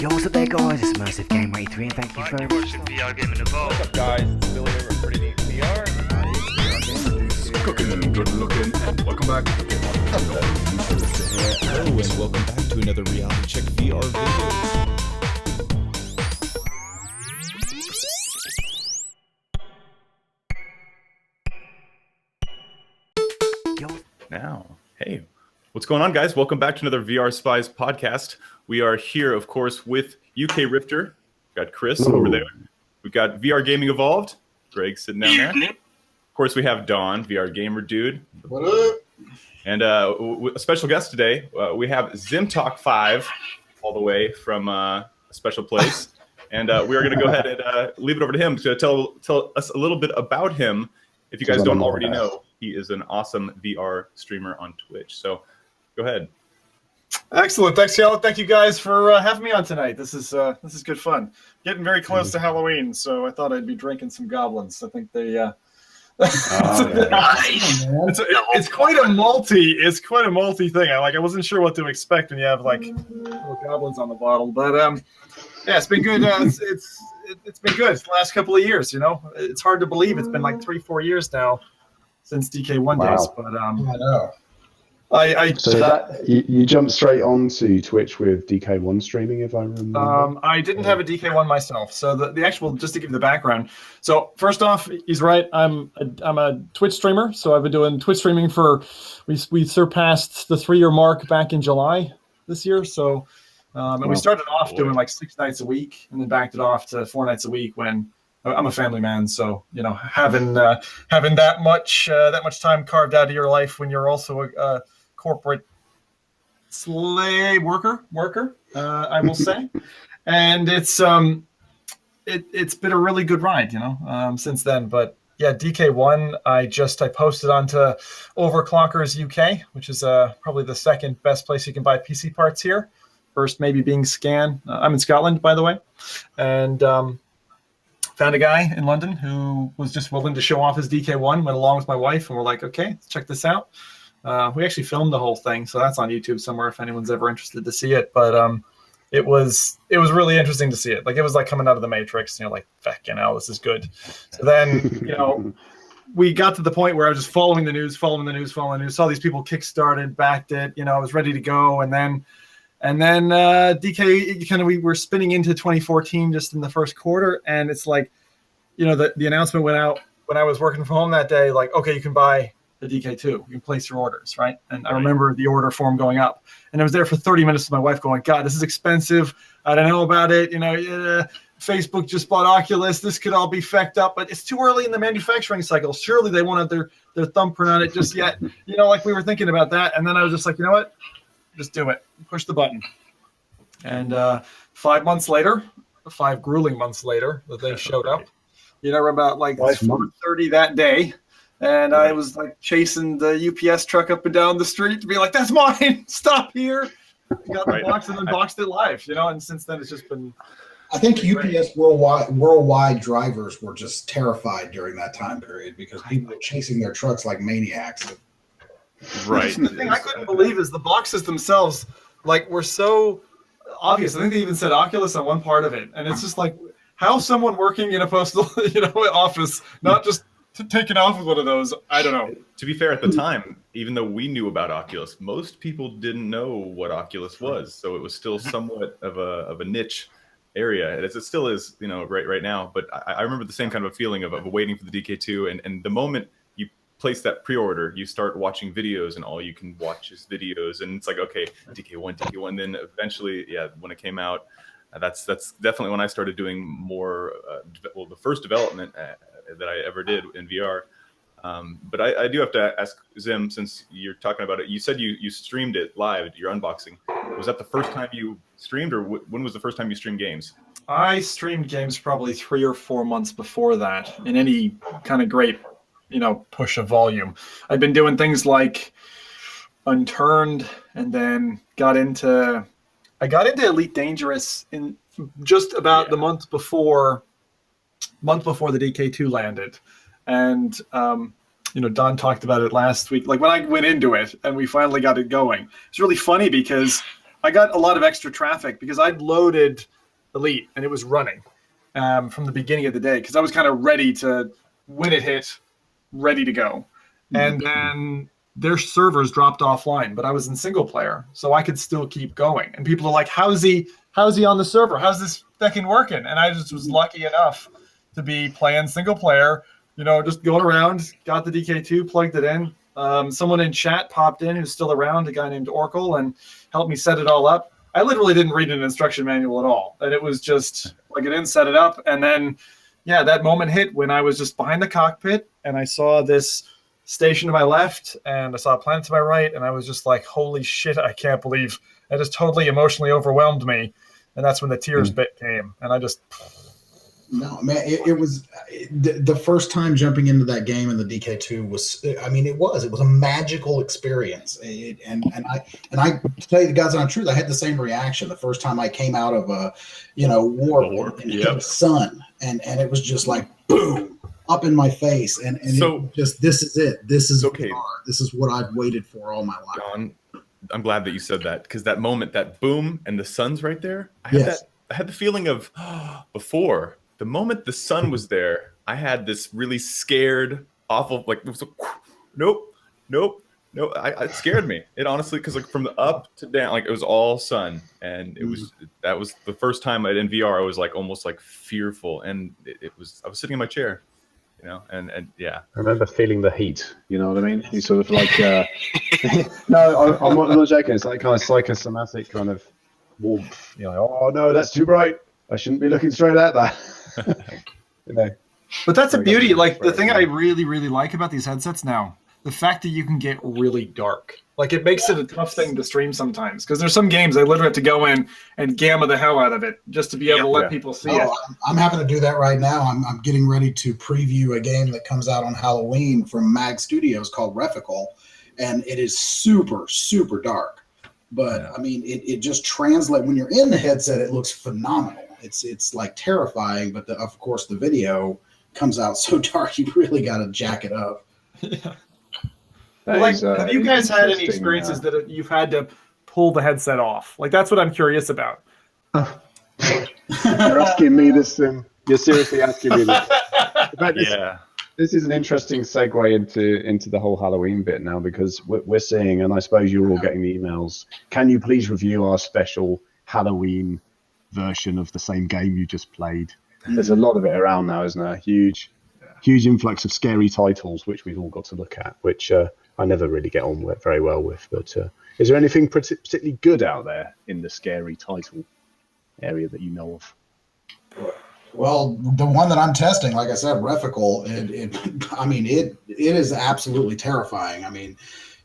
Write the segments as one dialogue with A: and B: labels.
A: Yo, what's up there, guys? It's Immersive Gamer 83, and thank you very much.
B: Watching VR Gaming Evolve.
C: What's up, guys? It's Billy over at Pretty Neat VR.
D: Cooking and good looking. Welcome back.
E: Hello, and welcome back to another Reality Check VR video.
D: Now, hey, what's going on, guys? Welcome back to another VRSpies podcast. We are here, of course, with UKRifter. We've got Chris over there. We've got VR Gaming Evolved. Greg sitting down there. Of course, we have Don, VR Gamer Dude.
F: What up?
D: And a special guest today, we have Zimtok5, all the way from a special place. And we are going to go ahead and leave it over to him to tell us a little bit about him. If you guys don't already know, he is an awesome VR streamer on Twitch. So go ahead.
C: Excellent. Thanks, y'all. Thank you guys for having me on tonight. This is good fun. Getting very close to Halloween, so I thought I'd be drinking some goblins. I think they. It's quite a multi thing. I wasn't sure what to expect when you have like little goblins on the bottle, but yeah, it's been good. It's been good the last couple of years. You know, it's hard to believe it's been like 3-4 years now since DK1 days. But
F: I know.
G: You jumped straight onto Twitch with DK1 streaming, if I remember.
C: I didn't have a DK1 myself, so the actual, just to give you the background. So first off, he's right. I'm a Twitch streamer, so I've been doing Twitch streaming for we surpassed the 3-year mark back in July this year. So and we started off doing like 6 nights a week, and then backed it off to 4 nights a week when I'm a family man. So you know, having that much time carved out of your life when you're also a corporate slave worker, I will say, and it's been a really good ride, you know, since then. But yeah, DK1, I posted onto Overclockers UK, which is probably the second best place you can buy PC parts here. First maybe being Scan. I'm in Scotland, by the way, and found a guy in London who was just willing to show off his DK1. Went along with my wife, and we're like, okay, let's check this out. We actually filmed the whole thing, so that's on YouTube somewhere if anyone's ever interested to see it. But it was really interesting to see it. Like, it was like coming out of the Matrix, and you're like, fuck, you know, this is good. So then, you know, we got to the point where I was just following the news, saw these people kickstarted, backed it, you know, I was ready to go, and then DK, we were spinning into 2014 just in the first quarter, and it's like, you know, the announcement went out when I was working from home that day, like, okay, you can buy the DK2, you can place your orders, right? And I remember the order form going up, and I was there for 30 minutes with my wife going, God, this is expensive. I don't know about it. You know, Facebook just bought Oculus. This could all be fecked up, but it's too early in the manufacturing cycle. Surely they won't have their thumbprint on it just yet. You know, like we were thinking about that. And then I was just like, you know what? Just do it. Push the button. And 5 months later, 5 grueling months later, that they showed up. You know, about like 4:30 that day. And I was like chasing the UPS truck up and down the street to be like, that's mine. Stop here. Got the box and unboxed it live, you know, and since then it's just been.
F: I think UPS worldwide drivers were just terrified during that time period because people were chasing their trucks like maniacs.
D: Right.
C: The thing I couldn't believe is the boxes themselves, like, were so obvious. I think they even said Oculus on one part of it. And it's just like, how someone working in a postal, you know, office, not just taken off with one of those, I don't know.
D: To be fair, at the time, even though we knew about Oculus, most people didn't know what Oculus was, so it was still somewhat of a niche area. It still is, you know, right now. But I remember the same kind of a feeling of waiting for the DK2, and the moment you place that pre-order, you start watching videos, and all you can watch is videos, and it's like, okay, DK1. Then eventually, yeah, when it came out, that's definitely when I started doing more. The first development that I ever did in VR. But I do have to ask Zim, since you're talking about it, you said you streamed it live, your unboxing. Was that the first time you streamed, or when was the first time you streamed games?
C: I streamed games probably 3 or 4 months before that in any kind of great, you know, push of volume. I've been doing things like Unturned, and then got into Elite Dangerous in just about the month before the DK2 landed. And you know, Don talked about it last week. Like when I went into it and we finally got it going, it's really funny because I got a lot of extra traffic because I'd loaded Elite and it was running from the beginning of the day because I was kind of ready to, when it hit, ready to go. And then their servers dropped offline, but I was in single player, so I could still keep going. And people are like, how's he on the server? How's this fucking working? And I just was lucky enough to be playing single player, just going around, got the DK2, plugged it in. Someone in chat popped in who's still around, a guy named Oracle, and helped me set it all up. I literally didn't read an instruction manual at all. And it was just plug it in, set it up. And then, that moment hit when I was just behind the cockpit and I saw this station to my left and I saw a planet to my right. And I was just like, holy shit, I can't believe it just totally emotionally overwhelmed me. And that's when the tears bit came. And I just...
F: No, man, it was the first time jumping into that game in the DK2 was, it was a magical experience. And I to tell you the God's honest truth, I had the same reaction the first time I came out of a, warp and hit the sun. And it was just like, boom, up in my face. And so, this is it. This is okay. This is what I've waited for all my life.
D: John, I'm glad that you said that because that moment, that boom and the sun's right there. I had the feeling of before. The moment the sun was there, I had this really scared, awful, like, it was nope. It scared me. It honestly, because like from the up to down, like it was all sun, and that was the first time in VR I was like almost like fearful, and I was sitting in my chair, and yeah. I
G: remember feeling the heat. You know what I mean? You sort of like, no, I'm not joking. It's like kind of psychosomatic kind of warmth. Oh no, that's too bright. I shouldn't be looking straight at that.
C: But that's a beauty. Like the thing I really, really like about these headsets now, the fact that you can get really dark. Like it makes it a tough thing to stream sometimes because there's some games I literally have to go in and gamma the hell out of it just to be able to let people see it.
F: I'm having to do that right now. I'm getting ready to preview a game that comes out on Halloween from Mag Studios called Refical, and it is super, super dark. But it just translates when you're in the headset. It looks phenomenal. It's like terrifying, but of course the video comes out so dark you really got to jack it up.
C: Yeah. Have you guys had any experiences that you've had to pull the headset off? Like that's what I'm curious about.
G: You're asking me this thing. You're seriously asking me this. This is an interesting segue into the whole Halloween bit now because we're seeing, and I suppose you're all getting the emails. Can you please review our special Halloween version of the same game you just played? There's a lot of it around now, isn't there? Huge influx of scary titles, which we've all got to look at, which I never really get on very well with. But is there anything particularly good out there in the scary title area that you know of?
F: Well, the one that I'm testing, like I said, Refical, it is absolutely terrifying.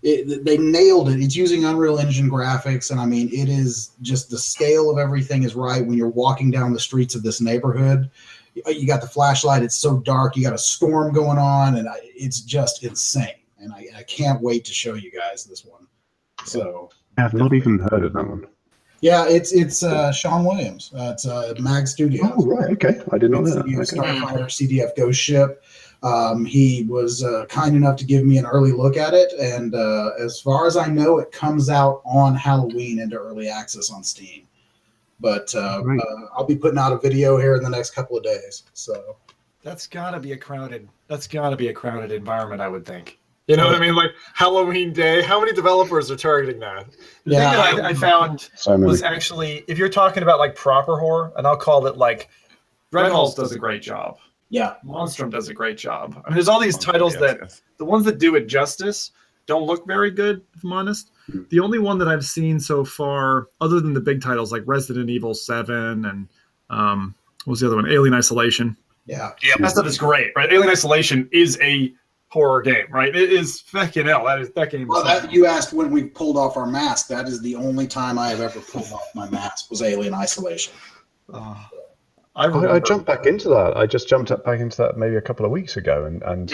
F: They nailed it. It's using Unreal Engine graphics, and it is just the scale of everything is right. When you're walking down the streets of this neighborhood, you got the flashlight. It's so dark. You got a storm going on, and it's just insane. And I can't wait to show you guys this one. So
G: I've not even heard of that one.
F: Yeah, it's Sean Williams. It's Mag Studios.
G: Oh, right. Okay. I did not know that.
F: Starfighter CDF Ghost Ship. He was kind enough to give me an early look at it, and as far as I know, it comes out on Halloween into early access on Steam. But I'll be putting out a video here in the next couple of days. So
C: that's gotta be a crowded environment, I would think. You know what I mean? Like Halloween Day, how many developers are targeting that? The thing that I found was actually, if you're talking about like proper horror, and I'll call it like Dreadhalls does a great job.
F: Yeah,
C: Monstrum does a great job. There's all these titles the ones that do it justice don't look very good, if I'm honest. The only one that I've seen so far, other than the big titles like Resident Evil 7 and what was the other one? Alien Isolation.
F: Yeah,
C: that stuff is great, right? Alien Isolation is a horror game, right? It is fucking hell. That game.
F: Well, you asked when we pulled off our mask. That is the only time I have ever pulled off my mask was Alien Isolation.
G: I jumped back into that. I just jumped back into that maybe a couple of weeks ago, and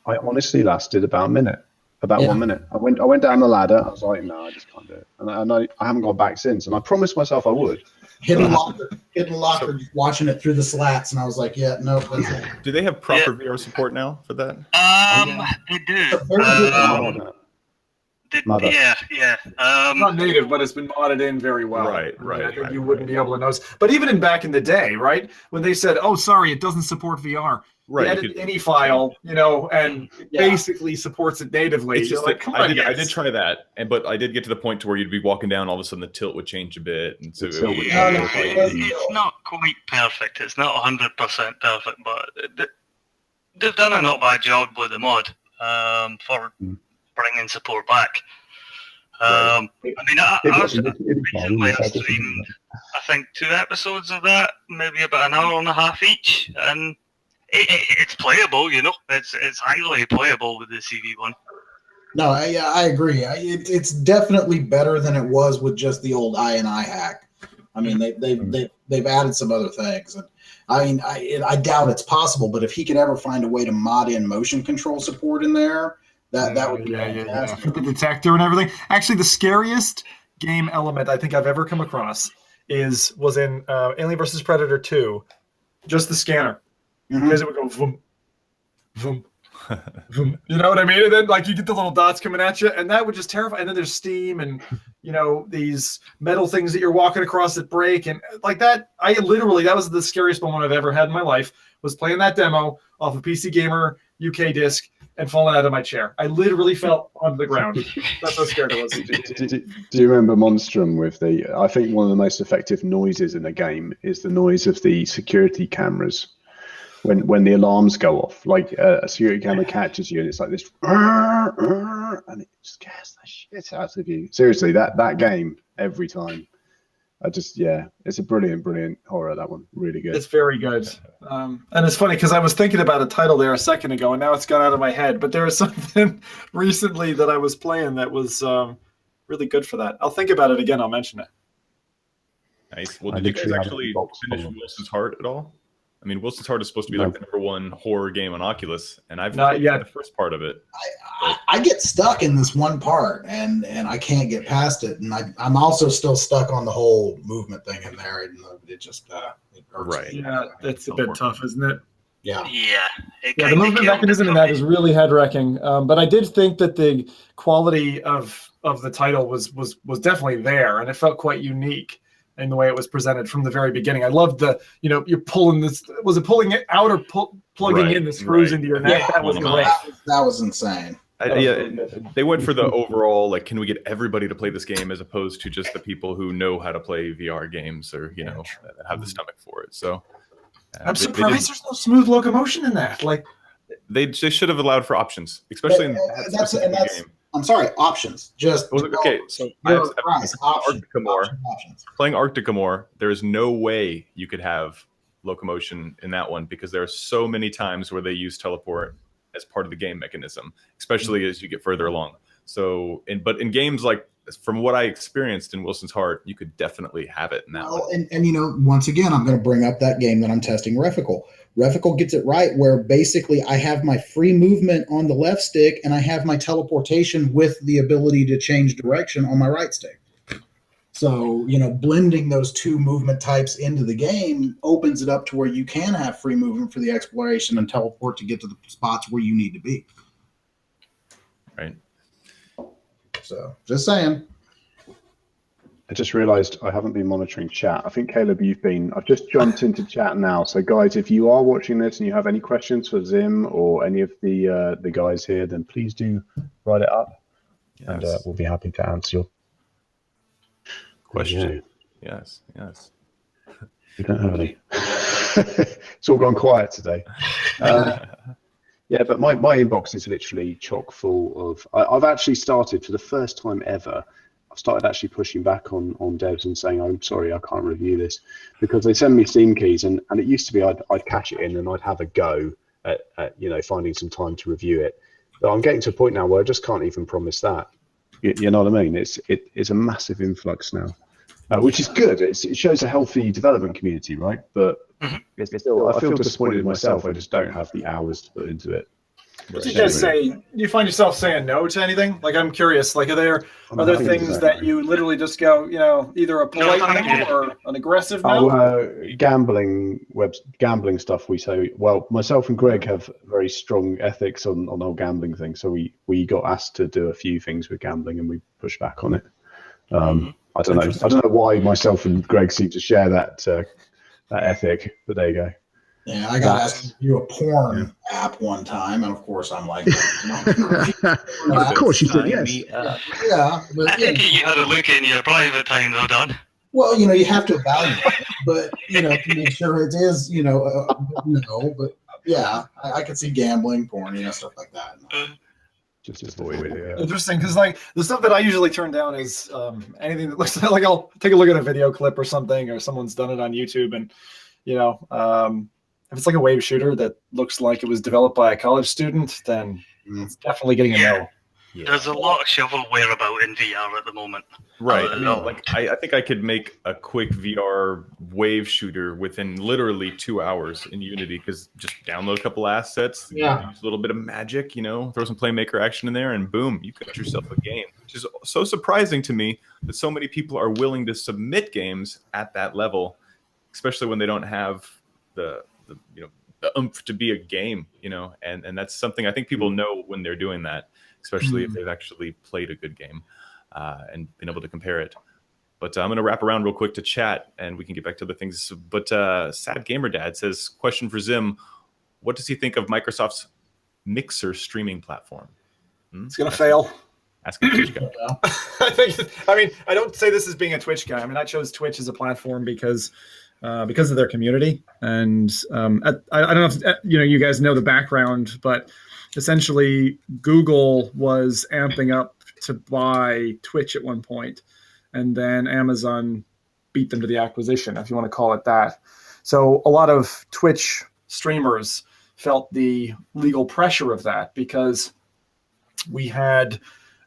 G: I honestly lasted about 1 minute. About 1 minute. I went down the ladder. I was like, no, I just can't do it. And I haven't gone back since. And I promised myself I would.
F: Hidden Locker, just watching it through the slats, and I was like, yeah, no.
D: Do they have proper VR support now for that?
B: They do.
G: Mother.
B: Yeah.
C: Not native, but it's been modded in very well.
D: Right,
C: I mean, I think
D: right,
C: you wouldn't be able to notice. But even back in the day, right, when they said, "Oh, sorry, it doesn't support VR,"
D: Right,
C: you
D: you
C: edit
D: could
C: any file, and it basically supports it natively.
D: It's
C: You're
D: just
C: like,
D: that
C: come on,
D: I did try that, but I did get to the point to where you'd be walking down, all of a sudden the tilt would change a bit, and so
B: It's not quite perfect. It's not 100% perfect, but they've done a not bad job with the mod for bringing support back. I mean, I recently streamed, I think, 2 episodes of that, maybe about an hour and a half each, and it's playable, It's highly playable with the CV1.
F: No, I agree. It's definitely better than it was with just the old I hack. I mean, they've added some other things, and I mean, I doubt it's possible. But if he could ever find a way to mod in motion control support in there, that would be fantastic.
C: For the detector and everything. Actually, the scariest game element I think I've ever come across was in Alien vs. Predator 2, just the scanner. Because it would go vroom, vroom, vroom. You know what I mean? And then you get the little dots coming at you, and that would just terrify. And then there's steam and these metal things that you're walking across that break, and like that. That was the scariest moment I've ever had in my life. Was playing that demo off a PC Gamer UK disc and falling out of my chair. I literally fell onto the ground. That's how scared I was.
G: Do you remember Monstrum with I think one of the most effective noises in the game is the noise of the security cameras. When the alarms go off, like a security camera catches you and it's like this, and it scares the shit out of you. Seriously, that game, every time. It's a brilliant horror, that one. Really good.
C: It's very good. And it's funny because I was thinking about a title there a second ago, and now it's gone out of my head. But there was something recently that I was playing that was really good for that. I'll think about it again. I'll mention it.
D: Nice. Well, did you guys actually finish Wilson's Heart at all? I mean, Wilson's Heart is supposed to be like the #1 horror game on Oculus, and I've not yet the first part of it.
F: I get stuck in this one part, and I can't get past it, and I'm also still stuck on the whole movement thing in there, and it just it hurts me.
C: Yeah, that's a bit tough, isn't it?
F: Yeah.
C: The movement mechanism in that is really head wrecking. But I did think that the quality of the title was definitely there, and it felt quite unique in the way it was presented from the very beginning. I loved you're pulling this. Was it pulling it out or plugging in the screws into your neck?
F: Yeah,
C: that was great.
F: That was insane.
D: They went for the overall, can we get everybody to play this game as opposed to just the people who know how to play VR games or, have the stomach for it. So
C: I'm surprised there's no smooth locomotion in that.
D: They should have allowed for options, especially in that specific game.
F: I'm sorry, options. Just
D: okay. So playing Arctica More, there is no way you could have locomotion in that one because there are so many times where they use teleport as part of the game mechanism, especially as you get further along. So, but in games from what I experienced in Wilson's Heart, you could definitely have it in that one.
F: And once again, I'm going to bring up that game that I'm testing, Refical. Refical gets it right where basically I have my free movement on the left stick and I have my teleportation with the ability to change direction on my right stick. So, blending those two movement types into the game opens it up to where you can have free movement for the exploration and teleport to get to the spots where you need to be.
D: Right.
F: So, just saying.
G: I just realized I haven't been monitoring chat. I think, Caleb, I've just jumped into chat now. So, guys, if you are watching this and you have any questions for Zim or any of the guys here, then please do write it up. Yes. And we'll be happy to answer your question.
D: Yes.
G: We don't have any. It's all gone quiet today. Yeah, but my inbox is literally chock full of. I've actually started for the first time ever. I've started actually pushing back on devs and saying, I'm sorry, I can't review this, because they send me Steam keys, and it used to be I'd cash it in and I'd have a go at finding some time to review it. But I'm getting to a point now where I just can't even promise that. You know what I mean? It's a massive influx now, which is good. It shows a healthy development community, right? But it's still, I feel disappointed in myself. I just don't have the hours to put into it.
C: What do you guys say? Do you find yourself saying no to anything? Like, I'm curious. Like, are there things that you literally just go, either a polite no or an aggressive no?
G: Gambling stuff. We say, well, myself and Greg have very strong ethics on all gambling things. So we got asked to do a few things with gambling, and we pushed back on it. I don't know. I don't know why myself and Greg seem to share that ethic, but there you go.
F: Yeah, I got asked to do a porn app one time, and of course I'm like,
G: of course you said yes.
F: Yeah, but
B: I think you had a look in your private time though, Don.
F: Well, you have to evaluate it, but to make sure it is, but yeah, I could see gambling, porn, stuff like that.
G: Just avoid it.
C: Interesting, because like the stuff that I usually turn down is anything that looks like I'll take a look at a video clip or something, or someone's done it on YouTube, and if it's like a wave shooter that looks like it was developed by a college student, then it's definitely getting a no.
B: Yeah. There's a lot of shovelware about in VR at the moment.
D: Right. I think I could make a quick VR wave shooter within literally 2 hours in Unity, because just download a couple assets, use a little bit of magic, throw some playmaker action in there, and boom, you got yourself a game. Which is so surprising to me that so many people are willing to submit games at that level, especially when they don't have the oomph to be a game, and that's something I think people know when they're doing that, especially if they've actually played a good game and been able to compare it. But I'm going to wrap around real quick to chat, and we can get back to other things. But Sad Gamer Dad says, question for Zim, what does he think of Microsoft's Mixer streaming platform?
C: It's going to fail.
D: Ask a Twitch guy.
C: I don't say this as being a Twitch guy. I chose Twitch as a platform because of their community, and I don't know if you guys know the background, but essentially Google was amping up to buy Twitch at one point, and then Amazon beat them to the acquisition, if you want to call it that. So a lot of Twitch streamers felt the legal pressure of that, because we had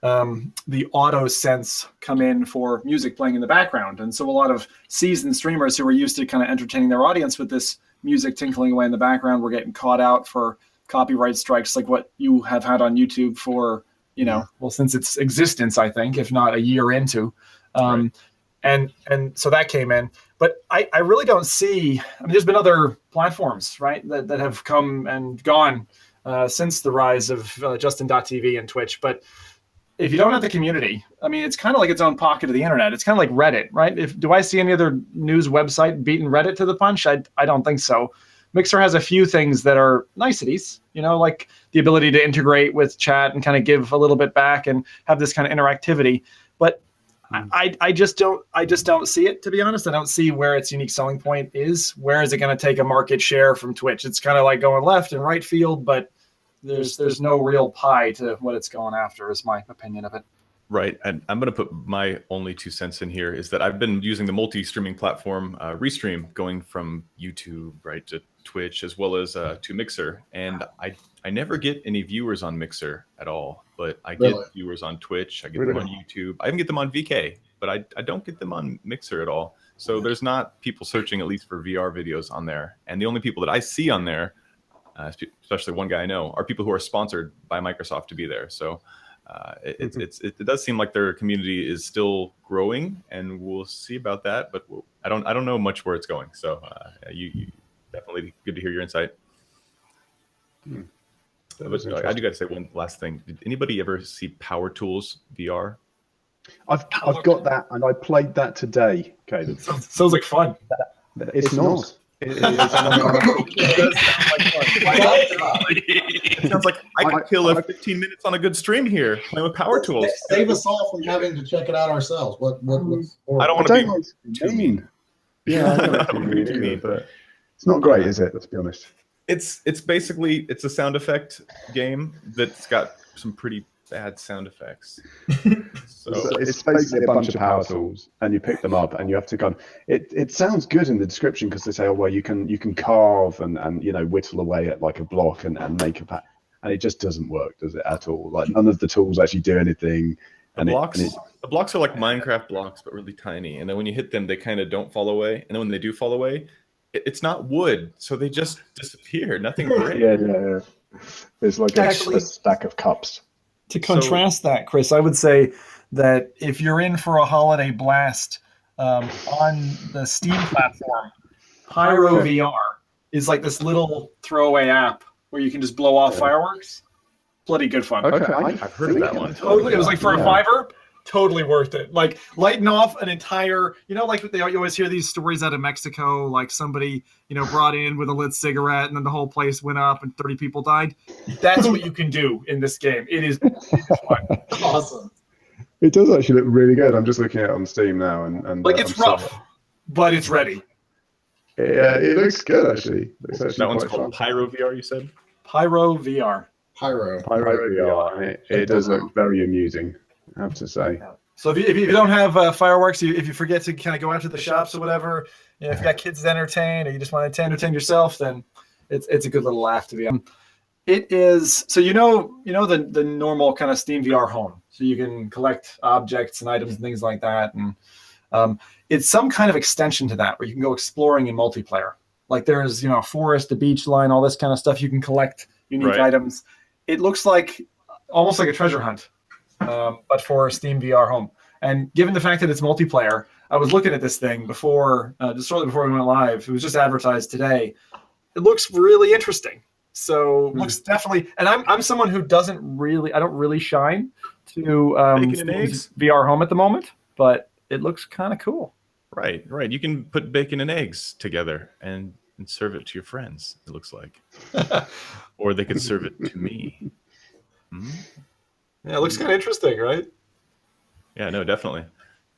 C: the auto sense come in for music playing in the background. And so a lot of seasoned streamers who were used to kind of entertaining their audience with this music tinkling away in the background were getting caught out for copyright strikes, like what you have had on YouTube for, since its existence, I think, if not a year into. Right. And so that came in. But I really don't see, there's been other platforms, right, that have come and gone since the rise of Justin.tv and Twitch. But if you don't have the community, it's kind of like its own pocket of the internet. It's kind of like Reddit, right? Do I see any other news website beating Reddit to the punch? I don't think so. Mixer has a few things that are niceties, like the ability to integrate with chat and kind of give a little bit back and have this kind of interactivity. But I just don't see it, to be honest. I don't see where its unique selling point is. Where is it going to take a market share from Twitch? It's kind of like going left and right field, but there's no real pie to what it's going after, is my opinion of it.
D: Right. And I'm going to put my only 2 cents in here, is that I've been using the multi-streaming platform Restream, going from YouTube right to Twitch as well as to Mixer. And I never get any viewers on Mixer at all, but I get viewers on Twitch. I get them on YouTube. I even get them on VK, but I don't get them on Mixer at all. So there's not people searching, at least for VR videos, on there. And the only people that I see on there, especially one guy I know, are people who are sponsored by Microsoft to be there. So it does seem like their community is still growing, and we'll see about that. But I don't know much where it's going. So you definitely good to hear your insight. But I do got to say one last thing. Did anybody ever see Power Tools VR?
G: I've got that, and I played that today. Okay,
C: sounds like fun.
G: It's not. It
D: sounds like I could kill 15 minutes on a good stream here playing with Power Tools.
F: Save us all from having to check it out ourselves.
D: I don't want to be too mean.
G: Yeah, I don't want to be too mean, but it's not great, is it? Let's be honest.
D: It's basically a sound effect game that's got some pretty bad sound effects. So
G: it's basically a bunch of power tools, and you pick them up, and you have to go. It sounds good in the description, because they say, oh well, you can carve and whittle away at like a block and make a pack, and it just doesn't work, does it, at all? Like none of the tools actually do anything.
D: The blocks are like Minecraft blocks, but really tiny, and then when you hit them, they kind of don't fall away, and then when they do fall away, it's not wood, so they just disappear. Nothing breaks.
G: Yeah. It's like
C: Actually-
G: a stack of cups.
C: To contrast that, Chris, I would say that if you're in for a holiday blast on the Steam platform, Pyro VR is like this little throwaway app where you can just blow off fireworks. Bloody good fun.
G: Okay,
D: I've heard of that one.
C: Totally, it was like for a
G: Yeah.
C: $5, totally worth it. Like lighting off an entire, like you always hear these stories out of Mexico, like somebody, brought in with a lit cigarette and then the whole place went up and 30 people died. That's what you can do in this game. It is fun.
F: Awesome.
G: It does actually look really good. I'm just looking at it on Steam now, and
C: Like it's
G: I'm
C: rough, but it's ready.
G: Yeah, it looks good actually. It's actually
D: That one's
G: quite
D: called
G: fun.
D: Pyro VR, you said?
C: Pyro VR.
F: Pyro.
G: Pyro VR, and it does look very amusing, I have to say.
C: So if you don't have fireworks, if you forget to kind of go out to the shops or whatever, if you got kids to entertain or you just want to entertain yourself, then it's a good little laugh to be on. It is so the normal kind of Steam VR home, so you can collect objects and items and things like that, and it's some kind of extension to that where you can go exploring in multiplayer. Like there's forest, a beach line, all this kind of stuff. You can collect unique items. It looks like almost like a treasure hunt, but for Steam VR home. And given the fact that it's multiplayer, I was looking at this thing before, just shortly before we went live. It was just advertised today. It looks really interesting. So looks definitely, and I'm someone who I don't really shine to
D: Bacon and eggs?
C: VR home at the moment, but it looks kind of cool.
D: Right. You can put bacon and eggs together and serve it to your friends, it looks like. Or they could serve it to me.
C: Yeah, it looks kind of interesting, right?
D: Yeah, no, definitely.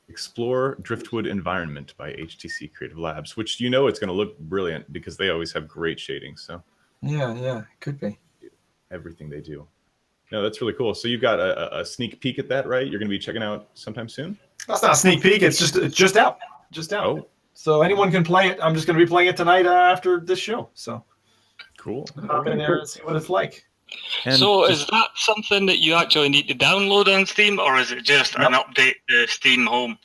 D: Explore Driftwood Environment by HTC Creative Labs, which it's going to look brilliant because they always have great shading. So
C: Yeah, could be.
D: everything they do. No, that's really cool. So you've got a sneak peek at that, right? You're going to be checking out sometime soon?
C: That's not a sneak peek. It's just out. Just out.
D: Oh,
C: So anyone can play it. I'm just going to be playing it tonight after this show. So
D: cool.
C: hop in there and see what it's like.
D: And
B: So
D: just-
B: is that something that you actually need to download on Steam, or is it just an update to Steam Home?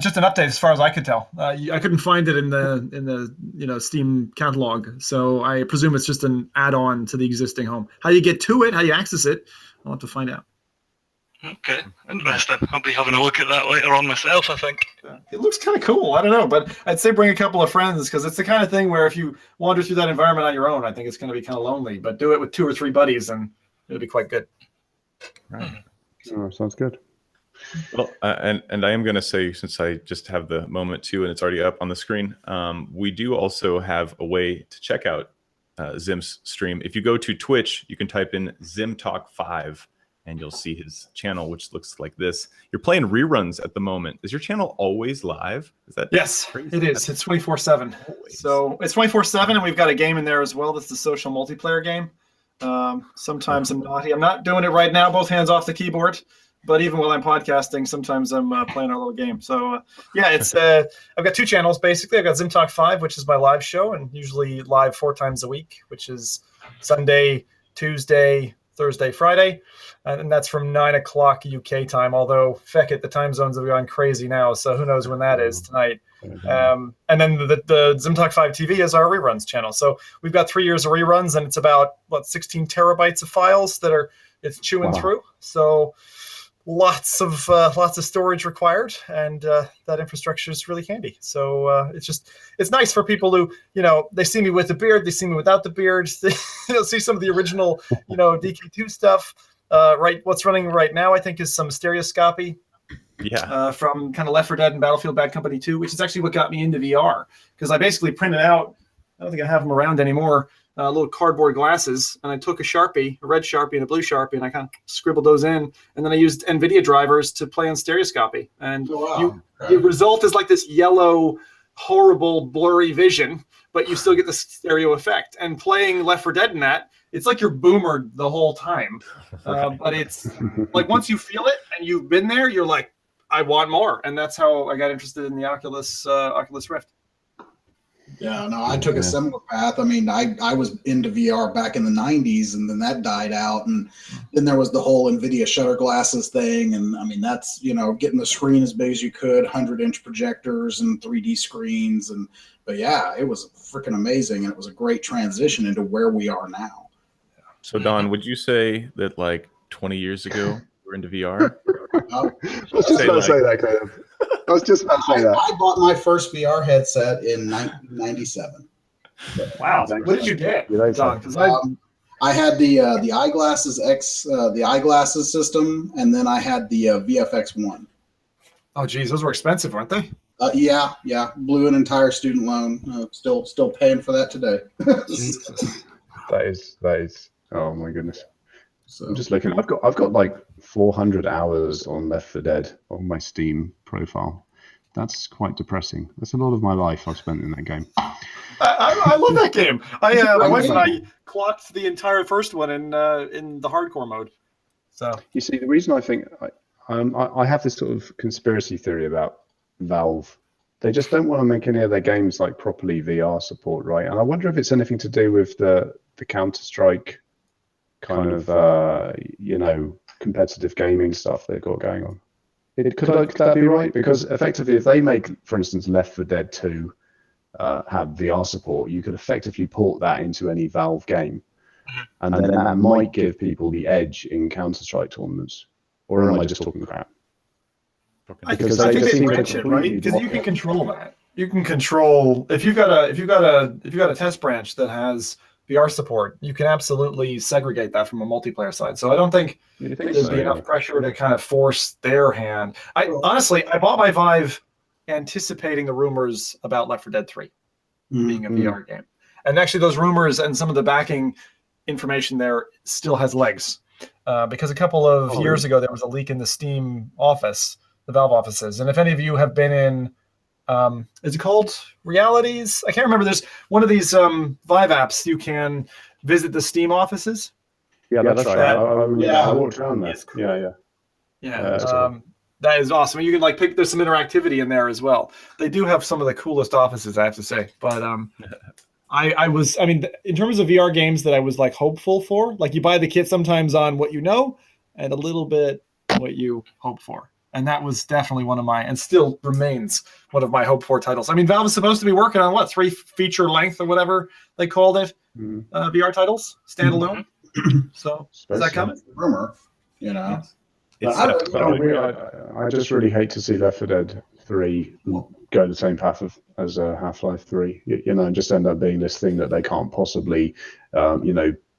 C: Just an update, as far as I could tell. I couldn't find it in the Steam catalog, so I presume it's just an add-on to the existing home. How you get to it, how you access it, I'll have to find out.
B: Okay, interesting. I'll be having a look at that later on myself, I think.
C: It looks kind of cool. I don't know, but I'd say bring a couple of friends because it's the kind of thing where if you wander through that environment on your own, I think it's going to be kind of lonely. But do it with 2 or 3 buddies, and it'll be quite good.
D: Right.
G: Oh, sounds good.
D: Well, and I am going to say, since I just have the moment too, and it's already up on the screen, we do also have a way to check out Zim's stream. If you go to Twitch, you can type in Zimtok5, and you'll see his channel, which looks like this. You're playing reruns at the moment. Is your channel always live? Is that
C: Yes,
D: crazy?
C: it is. It's 24/7.
D: Always.
C: So it's 24/7, and we've got a game in there as well. That's the social multiplayer game. Sometimes I'm naughty. I'm not doing it right now, both hands off the keyboard. But even while I'm podcasting, sometimes I'm playing our little game. So yeah, it's I've got 2 channels basically. I've got Zimtok5, which is my live show, and usually live 4 times a week, which is Sunday, Tuesday, Thursday, Friday, and that's from 9 o'clock UK time. Although feck it, the time zones have gone crazy now, so who knows when that is tonight. And then the Zimtok5 TV is our reruns channel. So we've got 3 years of reruns, and it's about 16 terabytes of files that it's chewing through. So lots of storage required, and that infrastructure is really handy. So it's nice for people who they see me with the beard, they see me without the beard, they'll see some of the original DK2 stuff. What's running right now I think is some stereoscopy from kind of Left 4 Dead and Battlefield Bad Company 2, which is actually what got me into VR, because I basically printed out, I don't think I have them around anymore, little cardboard glasses, and I took a Sharpie, a red Sharpie and a blue Sharpie, and I kind of scribbled those in, and then I used NVIDIA drivers to play on stereoscopy. And the result is like this yellow, horrible, blurry vision, but you still get the stereo effect. And playing Left 4 Dead in that, it's like you're boomered the whole time. But it's like once you feel it and you've been there, you're like, I want more. And that's how I got interested in the Oculus Rift.
F: Yeah, no, I took a similar path. I mean, I was into VR back in the 90s, and then that died out. And then there was the whole NVIDIA shutter glasses thing. And I mean, that's, getting the screen as big as you could, 100-inch projectors and 3D screens. But yeah, it was freaking amazing. And it was a great transition into where we are now.
D: So Don, would you say that like 20 years ago we're into VR?
F: Uh,
G: I was just about to say that, Caleb. I was just about to say that.
F: I bought my first VR headset in 1997.
C: Wow. What did you get,
G: You know,
C: Don? 'Cause
F: I had the eyeglasses the eyeglasses system, and then I had the VFX1.
C: oh, geez, those were expensive, weren't they?
F: Yeah, blew an entire student loan. Still paying for that today.
G: That is. Oh my goodness.
F: So
G: I'm just looking. I've got like 400 hours on Left 4 Dead on my Steam profile. That's quite depressing. That's a lot of my life I've spent in that game.
C: I love that game. My wife and I clocked the entire first one in the hardcore mode. So
G: You see, the reason I think I have this sort of conspiracy theory about Valve. They just don't want to make any of their games like properly VR support, right? And I wonder if it's anything to do with the Counter-Strike kind of competitive gaming stuff they've got going on. Could that be right? Because effectively, if they make, for instance, Left 4 Dead 2 have VR support, you could effectively port that into any Valve game, and then that might give people the edge in Counter-Strike tournaments. Or am I just talking crap?
C: I think they branch it, right? Because you can control that. You can control if you've got a test branch that has VR support, you can absolutely segregate that from a multiplayer side. So I don't think there'd be enough pressure to kind of force their hand. I bought my Vive anticipating the rumors about Left 4 Dead 3 being a VR game. And actually those rumors and some of the backing information there still has legs. Because a couple of years ago, there was a leak in the Steam office, the Valve offices. And if any of you have been in, is it called Realities? I can't remember. There's one of these Vive apps. You can visit the Steam offices.
G: Yeah, that's right. I walked around there.
C: Cool. Yeah. That is awesome. You can there's some interactivity in there as well. They do have some of the coolest offices, I have to say. But in terms of VR games that I was like hopeful for, like you buy the kit sometimes on what you know and a little bit what you hope for. And that was definitely one of my, and still remains one of my hope for titles. I mean, Valve is supposed to be working on 3 feature length or whatever they called it, VR titles, standalone. So is that coming?
F: Rumor, you know.
G: Yes. I just really hate to see Left 4 Dead 3 go the same path as Half-Life 3. And just end up being this thing that they can't possibly,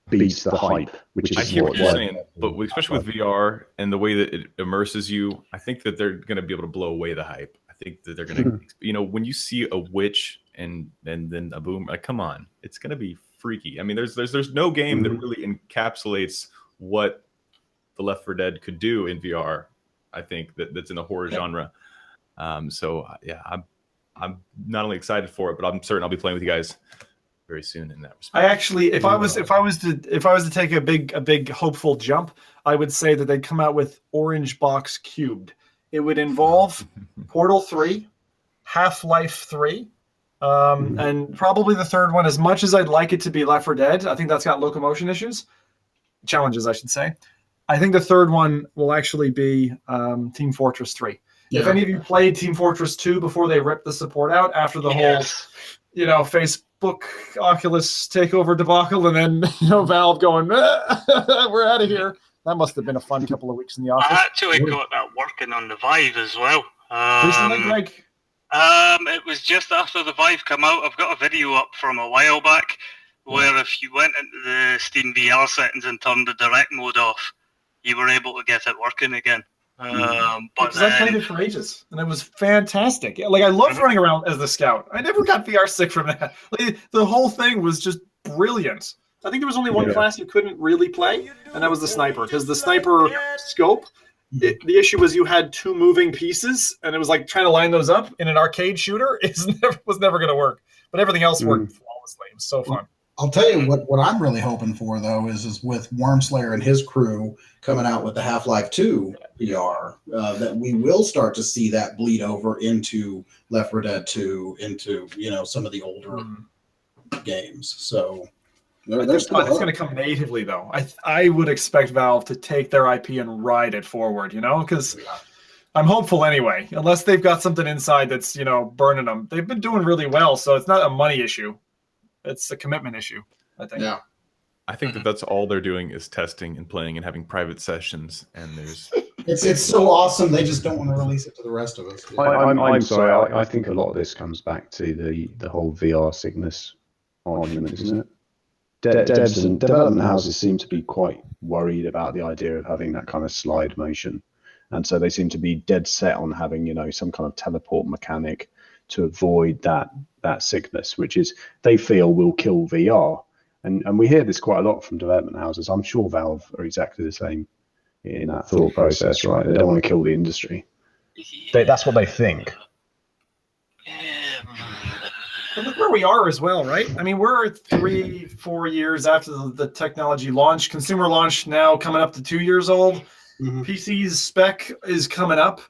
G: beat the hype. Which is
D: I hear what you're saying, but especially with VR and the way that it immerses you, I think that they're going to be able to blow away the hype. I think that they're going to, when you see a witch and then a boom, like, come on, it's going to be freaky. I mean, there's no game that really encapsulates what the Left 4 Dead could do in VR. I think that's in the horror genre. So yeah, I'm not only excited for it, but I'm certain I'll be playing with you guys very soon in that respect.
C: I actually, if I was to take a big hopeful jump, I would say that they'd come out with Orange Box Cubed. It would involve Portal 3, Half-Life 3, and probably the third one. As much as I'd like it to be Left 4 Dead, I think that's got locomotion challenges, I should say. I think the third one will actually be Team Fortress 3. Yeah. If any of you played Team Fortress 2 before they ripped the support out after the whole, Facebook Oculus takeover debacle, and then Valve going, we're out of here. That must have been a fun couple of weeks in the office.
B: I actually got that working on the Vive as well.
C: Recently, Greg?
B: It was just after the Vive come out. I've got a video up from a while back where if you went into the Steam VR settings and turned the direct mode off, you were able to get it working again.
C: Because I played it for ages, and it was fantastic. Like, I loved running around as the scout. I never got VR sick from that. Like, the whole thing was just brilliant. I think there was only one class you couldn't really play, and that was the sniper. Because the sniper scope, the issue was you had 2 moving pieces, and it was like trying to line those up in an arcade shooter was never going to work. But everything else worked flawlessly. It was so fun.
F: I'll tell you what I'm really hoping for, though, is with Wormslayer and his crew coming out with the Half-Life 2 VR, that we will start to see that bleed over into Left 4 Dead 2, into some of the older games. So
C: it's going to come natively, though. I would expect Valve to take their IP and ride it forward, because I'm hopeful anyway, unless they've got something inside that's burning them. They've been doing really well, so it's not a money issue. It's a commitment issue, I think.
F: Yeah.
D: I think that that's all they're doing is testing and playing and having private sessions. And there's
F: It's so awesome. They just don't want to release it to the rest of us.
G: I'm sorry. I think a lot of this comes back to the whole VR sickness argument, isn't it? Devs and development houses seem to be quite worried about the idea of having that kind of slide motion, and so they seem to be dead set on having, you know, some kind of teleport mechanic to avoid that sickness, which is they feel will kill VR. And we hear this quite a lot from development houses. I'm sure Valve are exactly the same in that thought process, right? They don't want to kill the industry. That's what they think.
C: But look where we are as well, right? I mean, we're 3-4 years after the technology launch, consumer launch now coming up to 2 years old. PC's spec is coming up.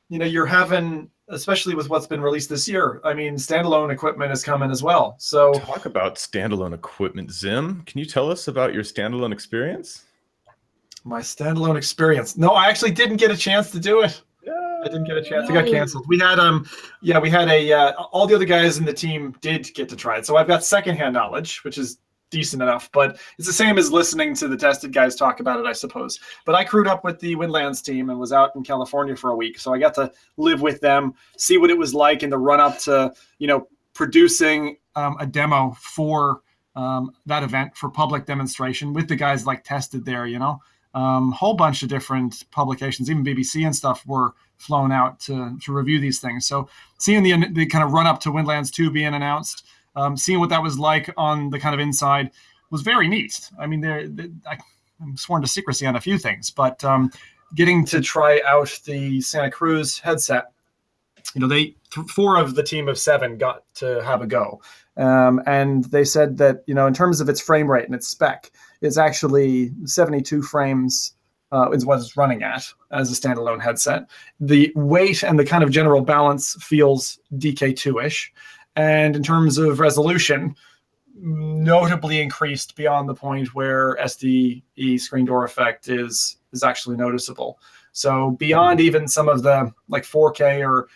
C: You know, you're having, especially with what's been released this year, I mean, standalone equipment is coming as well. So
D: talk about standalone equipment. Zim, can you tell us about your standalone experience?
C: My standalone experience. No, I actually didn't get a chance to do it. I didn't get a chance. It got canceled. We had all the other guys in the team did get to try it. So I've got secondhand knowledge, which is decent enough, but it's the same as listening to the tested guys talk about it, I suppose. But I crewed up with the Windlands team and was out in California for a week. So I got to live with them, see what it was like in the run up to, you know, producing a demo for that event for public demonstration with the guys like tested there, you know. Whole bunch of different publications, even BBC and stuff were flown out to review these things. So seeing the kind of run up to Windlands 2 being announced, seeing what that was like on the kind of inside was very neat. I mean, I'm sworn to secrecy on a few things, but getting to try out the Santa Cruz headset, you know, 4 of the team of 7 got to have a go. And they said that, you know, in terms of its frame rate and its spec, it's actually 72 frames is what it's running at as a standalone headset. The weight and the kind of general balance feels DK2-ish. And in terms of resolution, notably increased beyond the point where SDE screen door effect is actually noticeable. So beyond even some of the like 4K or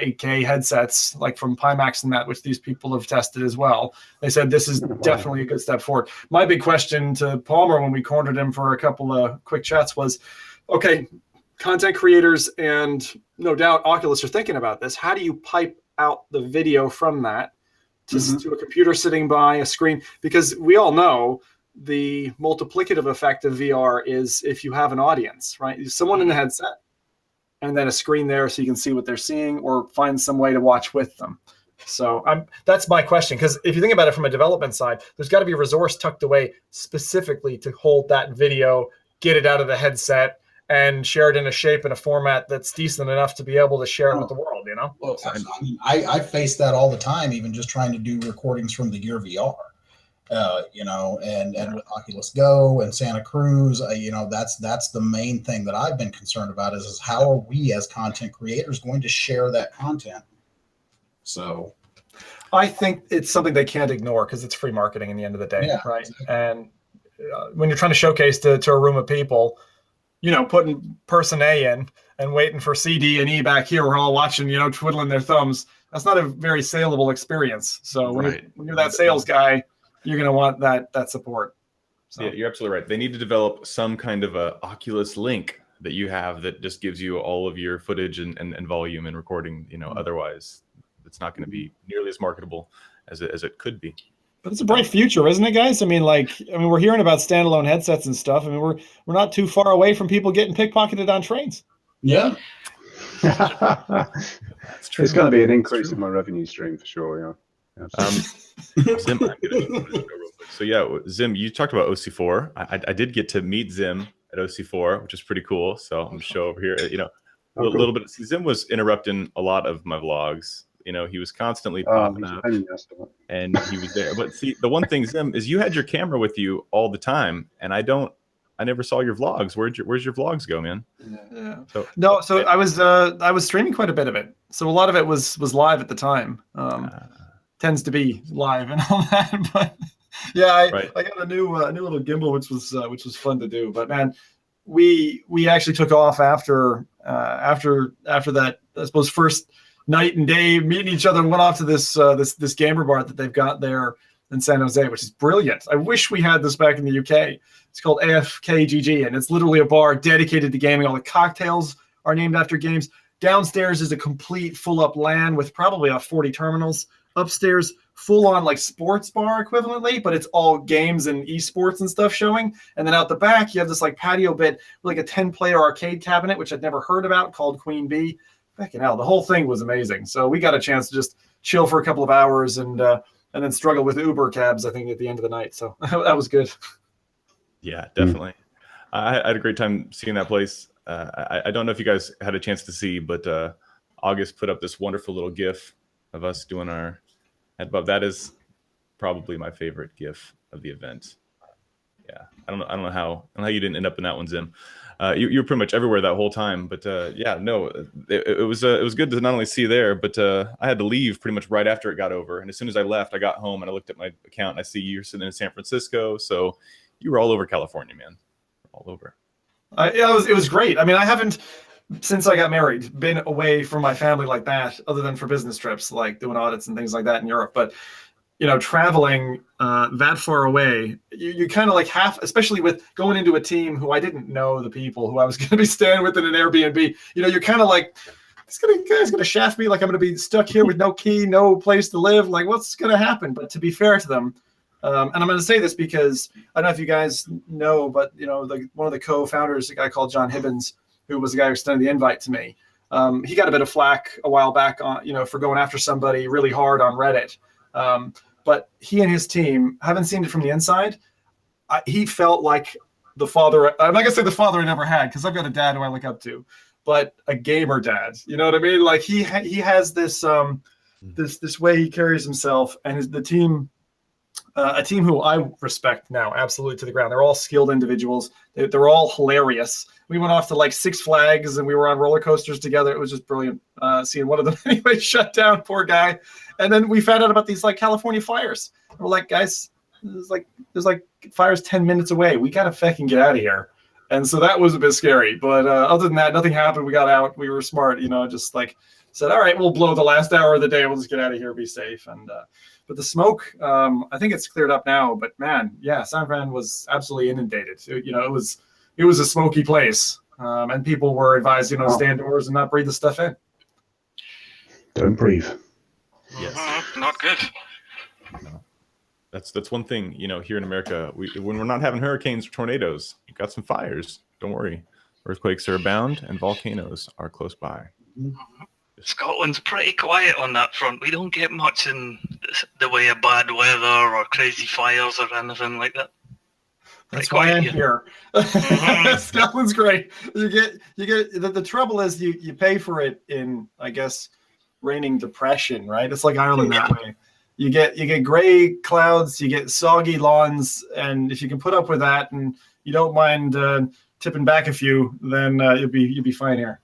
C: 8K headsets like from Pimax and that, which these people have tested as well, they said this is definitely a good step forward. My big question to Palmer when we cornered him for a couple of quick chats was, okay, content creators and no doubt Oculus are thinking about this. How do you pipe out the video from that to a computer sitting by a screen? Because we all know the multiplicative effect of VR is if you have an audience, right? Someone in the headset and then a screen there so you can see what they're seeing or find some way to watch with them. So that's my question, because if you think about it from a development side, there's got to be a resource tucked away specifically to hold that video, get it out of the headset, and share it in a shape and a format that's decent enough to be able to share it with the world, you know?
F: Well, I mean, I face that all the time, even just trying to do recordings from the Gear VR. You know, and with Oculus Go and Santa Cruz, you know, that's the main thing that I've been concerned about is how are we as content creators going to share that content? So
C: I think it's something they can't ignore because it's free marketing in the end of the day, right? Exactly. And when you're trying to showcase to a room of people, you know, putting person A in and waiting for CD and E back here, we're all watching, you know, twiddling their thumbs. That's not a very saleable experience. So when you're that sales guy, you're going to want that support. So.
D: Yeah, you're absolutely right. They need to develop some kind of a Oculus link that you have that just gives you all of your footage and volume and recording. You know, otherwise it's not going to be nearly as marketable as it could be.
C: But it's a bright future, isn't it, guys? I mean, we're hearing about standalone headsets and stuff. I mean, we're not too far away from people getting pickpocketed on trains.
F: Yeah.
G: That's true. It's going to be an increase in my revenue stream for sure, yeah.
D: Zim, so yeah, Zim, you talked about OC4. I did get to meet Zim at OC4, which is pretty cool. So I'm going to show over here, you know, a little bit. Zim was interrupting a lot of my vlogs. You know, he was constantly popping up, and he was there. But see, the one thing, Zim, is you had your camera with you all the time, and I never saw your vlogs. Where's your vlogs go, man?
C: Yeah. So I was streaming quite a bit of it. So a lot of it was live at the time. Tends to be live and all that, but yeah, I got a new little gimbal, which was fun to do. But man, we actually took off after that, I suppose, first night and day meeting each other, and went off to this gamer bar that they've got there in San Jose, which is brilliant. I wish we had this back in the UK. It's called AFKGG, and it's literally a bar dedicated to gaming. All the cocktails are named after games. Downstairs is a complete full-up LAN with probably about 40 terminals. Upstairs, full-on like sports bar equivalently, but it's all games and esports and stuff showing. And then out the back, you have this like patio bit with like a 10-player arcade cabinet, which I'd never heard about, called Queen Bee. Fucking hell, the whole thing was amazing. So we got a chance to just chill for a couple of hours and then struggle with Uber cabs, I think, at the end of the night. So that was good.
D: Yeah, definitely. I had a great time seeing that place. I don't know if you guys had a chance to see, but August put up this wonderful little GIF of us doing our head bob. That is probably my favorite GIF of the event. Yeah, I don't know how you didn't end up in that one, Zim. You were pretty much everywhere that whole time, but yeah, no, it was good to not only see you there, but I had to leave pretty much right after it got over. And as soon as I left, I got home and I looked at my account and I see you're sitting in San Francisco. So you were all over California, man, all over.
C: Yeah, it was great. I mean, I haven't, since I got married, been away from my family like that, other than for business trips, like doing audits and things like that in Europe. But traveling that far away, you kind of like especially with going into a team who I didn't know the people who I was going to be staying with in an Airbnb. You're kind of like, this guy's going to shaft me, like I'm going to be stuck here with no key, no place to live. Like, what's going to happen? But to be fair to them, and I'm going to say this because I don't know if you guys know, but one of the co-founders, a guy called John Hibbins, who was the guy who extended the invite to me. He got a bit of flack a while back on, for going after somebody really hard on Reddit. But he and his team, haven't seen it from the inside. He felt like the father. I'm not gonna say the father I never had, because I've got a dad who I look up to, but a gamer dad. You know what I mean? Like he has this this way he carries himself, and the team. A team who I respect now absolutely to the ground. They're all skilled individuals. They're all hilarious. We went off to like Six Flags and we were on roller coasters together. It was just brilliant seeing one of them anyway shut down, poor guy. And then we found out about these like California fires. We're like, guys, there's like fires 10 minutes away. We gotta fucking get out of here. And so that was a bit scary. But other than that, nothing happened. We got out. We were smart, just like said, all right, we'll blow the last hour of the day. We'll just get out of here, be safe. And but the smoke, I think it's cleared up now. But man, yeah, San Fran was absolutely inundated. It was a smoky place, and people were advised, stay indoors and not breathe the stuff in.
G: Don't breathe.
D: Yes,
B: not good.
D: No. That's one thing, here in America, when we're not having hurricanes or tornadoes, we've got some fires. Don't worry, earthquakes are abound and volcanoes are close by.
B: Scotland's pretty quiet on that front. We don't get much in the way of bad weather or crazy fires or anything like that.
C: That's why I'm here. Scotland's great. You get the trouble is you pay for it in, I guess, raining depression, right? It's like Ireland that way. You get gray clouds, you get soggy lawns, and if you can put up with that and you don't mind tipping back a few, then you'll be fine here.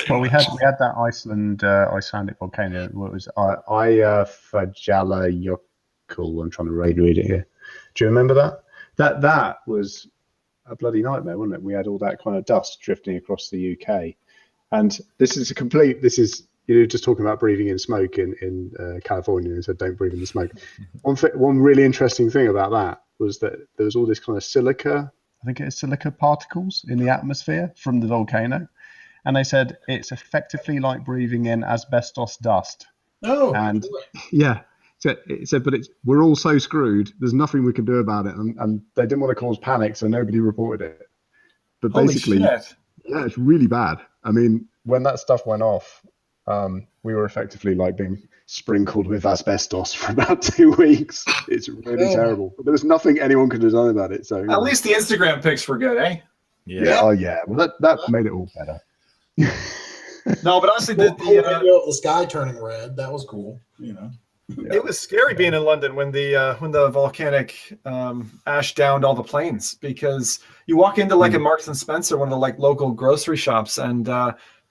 G: Well, we had that Icelandic volcano. What was Eyjafjallajökull? I'm trying to read it here. Do you remember that? That was a bloody nightmare, wasn't it? We had all that kind of dust drifting across the UK, and this is just talking about breathing in smoke in California, and said don't breathe in the smoke. One really interesting thing about that was that there was all this kind of silica particles in the atmosphere from the volcano. And they said it's effectively like breathing in asbestos dust.
F: Oh,
G: and yeah, so it said, but we're all so screwed. There's nothing we can do about it, and they didn't want to cause panic, so nobody reported it. But basically, yeah, it's really bad. I mean, when that stuff went off, we were effectively like being sprinkled with asbestos for about 2 weeks. It's really terrible. But there was nothing anyone could have done about it. So
C: at least the Instagram pics were good, eh?
G: Yeah. Oh yeah. Well, that made it all better.
C: No, but honestly,
F: the video of the sky turning red, that was cool.
C: It was scary being in London when the volcanic ash downed all the planes, because you walk into like a Marks and Spencer, one of the like local grocery shops, and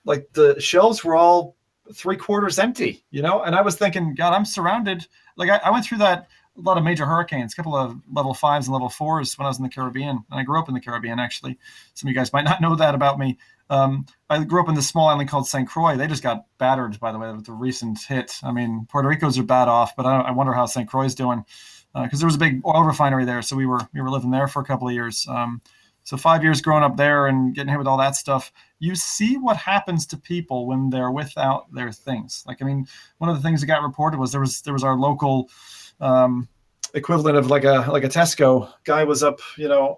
C: like the shelves were all 3/4 empty, and I was thinking, God, I'm surrounded. Like I went through that a lot of major hurricanes, a couple of level 5s and level 4s when I was in the Caribbean, and I grew up in the Caribbean actually. Some of you guys might not know that about me. I grew up in this small island called St. Croix. They just got battered, by the way, with the recent hit. I mean, Puerto Rico's are bad off, but I wonder how St. Croix is doing, because there was a big oil refinery there, so we were living there for a couple of years. So 5 years growing up there and getting hit with all that stuff, you see what happens to people when they're without their things. Like, I mean, one of the things that got reported was there was our local equivalent of like a Tesco guy was up,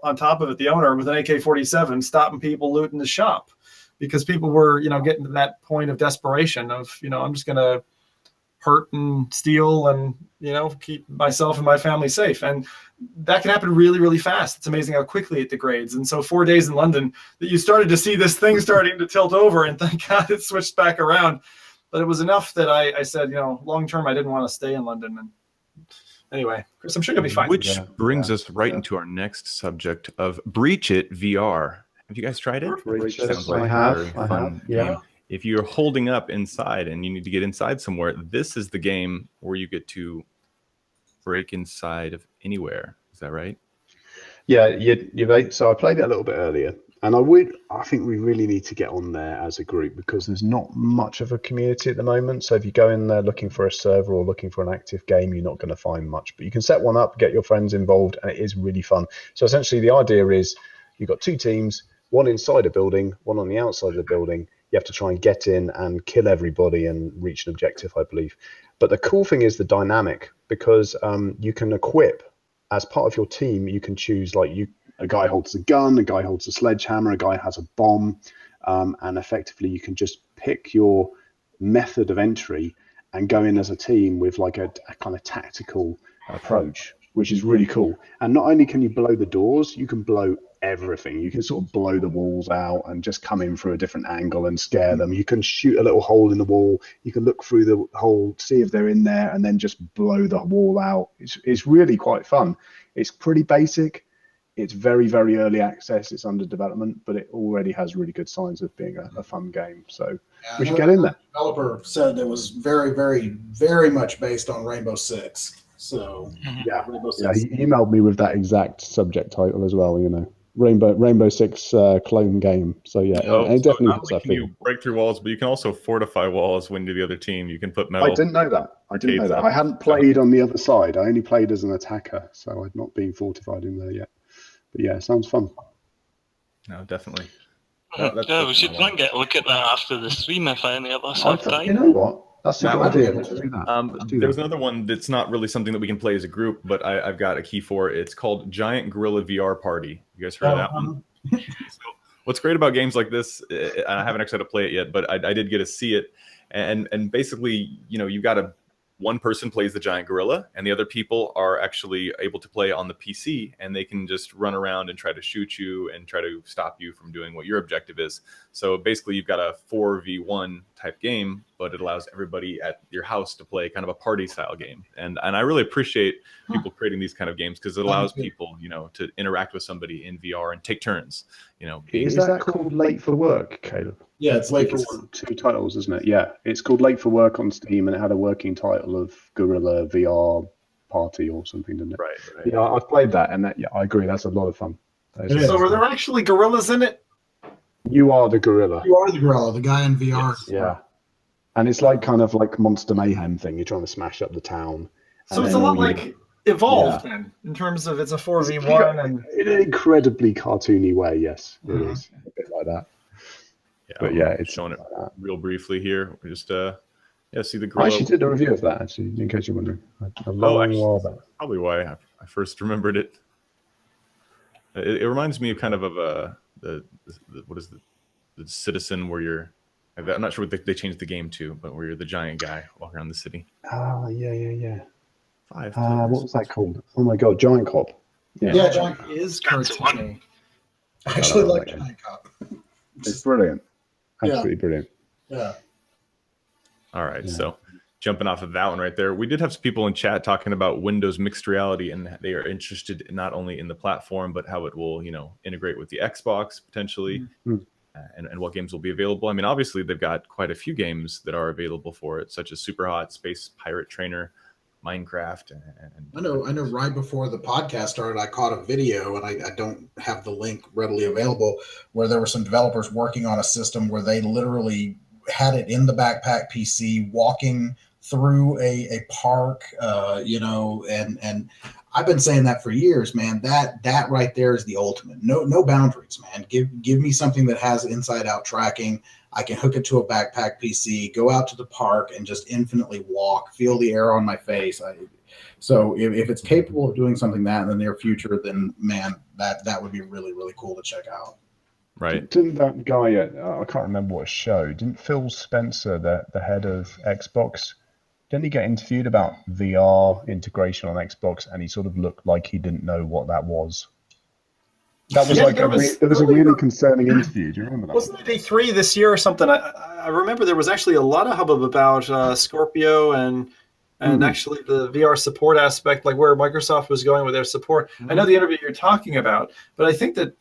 C: on top of it, the owner with an AK-47 stopping people looting the shop, because people were, getting to that point of desperation of, I'm just going to hurt and steal and, keep myself and my family safe. And that can happen really, really fast. It's amazing how quickly it degrades. And so 4 days in London that you started to see this thing starting to tilt over, and thank God it switched back around. But it was enough that I said, long term, I didn't want to stay in London. And anyway, Chris, I'm sure you'll be fine.
D: Which brings us right into our next subject of Breach It VR. Have you guys tried it?
G: Breach It.
D: Sounds like
G: I
D: a
G: have.
D: very fun game. If you're holding up inside and you need to get inside somewhere, this is the game where you get to break inside of anywhere. Is that right?
G: Yeah, so I played it a little bit earlier, and I think we really need to get on there as a group, because there's not much of a community at the moment. So if you go in there looking for a server or looking for an active game, you're not going to find much. But you can set one up, get your friends involved, and it is really fun. So essentially the idea is you've got two teams, one inside a building, one on the outside of the building. You have to try and get in and kill everybody and reach an objective, I believe. But the cool thing is the dynamic, because you can equip, as part of your team, you can choose, a guy holds a gun, a guy holds a sledgehammer, a guy has a bomb, and effectively you can just pick your method of entry and go in as a team with like a kind of tactical approach, which is really cool. And not only can you blow the doors, you can blow everything. You can sort of blow the walls out and just come in through a different angle and scare them. You can shoot a little hole in the wall. You can look through the hole, see if they're in there, and then just blow the wall out. It's really quite fun. It's pretty basic. It's very, very early access. It's under development, but it already has really good signs of being a fun game. So we should get in there.
F: The developer said it was very, very, very much based on Rainbow Six. So Rainbow Six.
G: He emailed me with that exact subject title as well. Rainbow Six clone game. So it definitely
D: not only can you break through walls, but you can also fortify walls when you're the other team. You can put metal.
G: I didn't know that. I hadn't played on the other side. I only played as an attacker, so I'd not been fortified in there yet. But yeah, it sounds fun.
D: No, definitely.
B: We should try and get a look at that after the stream if any of us have time.
G: You know what? That's a good idea. Let's do that.
D: There's another one that's not really something that we can play as a group, but I've got a key for it. It's called Giant Gorilla VR Party. You guys heard of that one? So what's great about games like this, and I haven't actually had to play it yet, but I did get to see it. And basically, you've got one person plays the giant gorilla, and the other people are actually able to play on the PC, and they can just run around and try to shoot you and try to stop you from doing what your objective is. So basically, you've got a 4v1 type game, but it allows everybody at your house to play kind of a party style game. And I really appreciate people creating these kind of games, because it allows people, to interact with somebody in VR and take turns.
G: Is that called Late for Work, Caleb?
F: Yeah, it's Late for Work.
G: 2 titles, isn't it? Yeah, it's called Late for Work on Steam, and it had a working title of Gorilla VR Party or something, didn't it?
D: Right.
G: Yeah, I've played that, and I agree. That's a lot of fun.
C: So were there actually gorillas in it?
G: You are the gorilla.
F: You are the gorilla, the guy in VR.
G: Yes. Yeah. And it's kind of like Monster Mayhem thing. You're trying to smash up the town.
C: So it's a lot like Evolved then, in terms of it's a 4v1 and
G: in an incredibly cartoony way. Yes, it is a bit like that.
D: Yeah,
G: but
D: it's showing it real briefly here. We just see the gorilla.
G: I actually did a review of that, actually, in case you're wondering. A long while back.
D: Probably why I first remembered it. It reminds me of kind of the Citizen, where I'm not sure what they changed the game to, but where you're the giant guy walking around the city.
G: Oh, yeah.
D: 5.
G: What was that called? Oh my God, Giant Cop.
F: Yeah, Giant
C: Cop is cartoony.
F: I actually like Giant Cop.
G: It's brilliant. Absolutely brilliant.
F: Yeah.
D: All right, so jumping off of that one right there, we did have some people in chat talking about Windows mixed reality, and they are interested not only in the platform, but how it will, integrate with the Xbox potentially, and what games will be available. I mean, obviously they've got quite a few games that are available for it, such as Superhot, Space Pirate Trainer, Minecraft.
F: I know. Right before the podcast started, I caught a video, and I don't have the link readily available, where there were some developers working on a system where they literally had it in the backpack PC, walking through a park, and I've been saying that for years, man. That right there is the ultimate. No boundaries, man. Give me something that has inside out tracking. I can hook it to a backpack PC, go out to the park, and just infinitely walk, feel the air on my face. So if it's capable of doing something that in the near future, then man, that would be really, really cool to check out.
D: Right.
G: Didn't that guy I can't remember what show, didn't Phil Spencer, the head of Xbox, didn't he get interviewed about VR integration on Xbox, and he sort of looked like he didn't know what that was? That was there was a really concerning interview. Do you remember that?
C: Wasn't it E3 this year or something? I remember there was actually a lot of hubbub about Scorpio and actually the VR support aspect, like where Microsoft was going with their support. I know the interview you're talking about, but I think that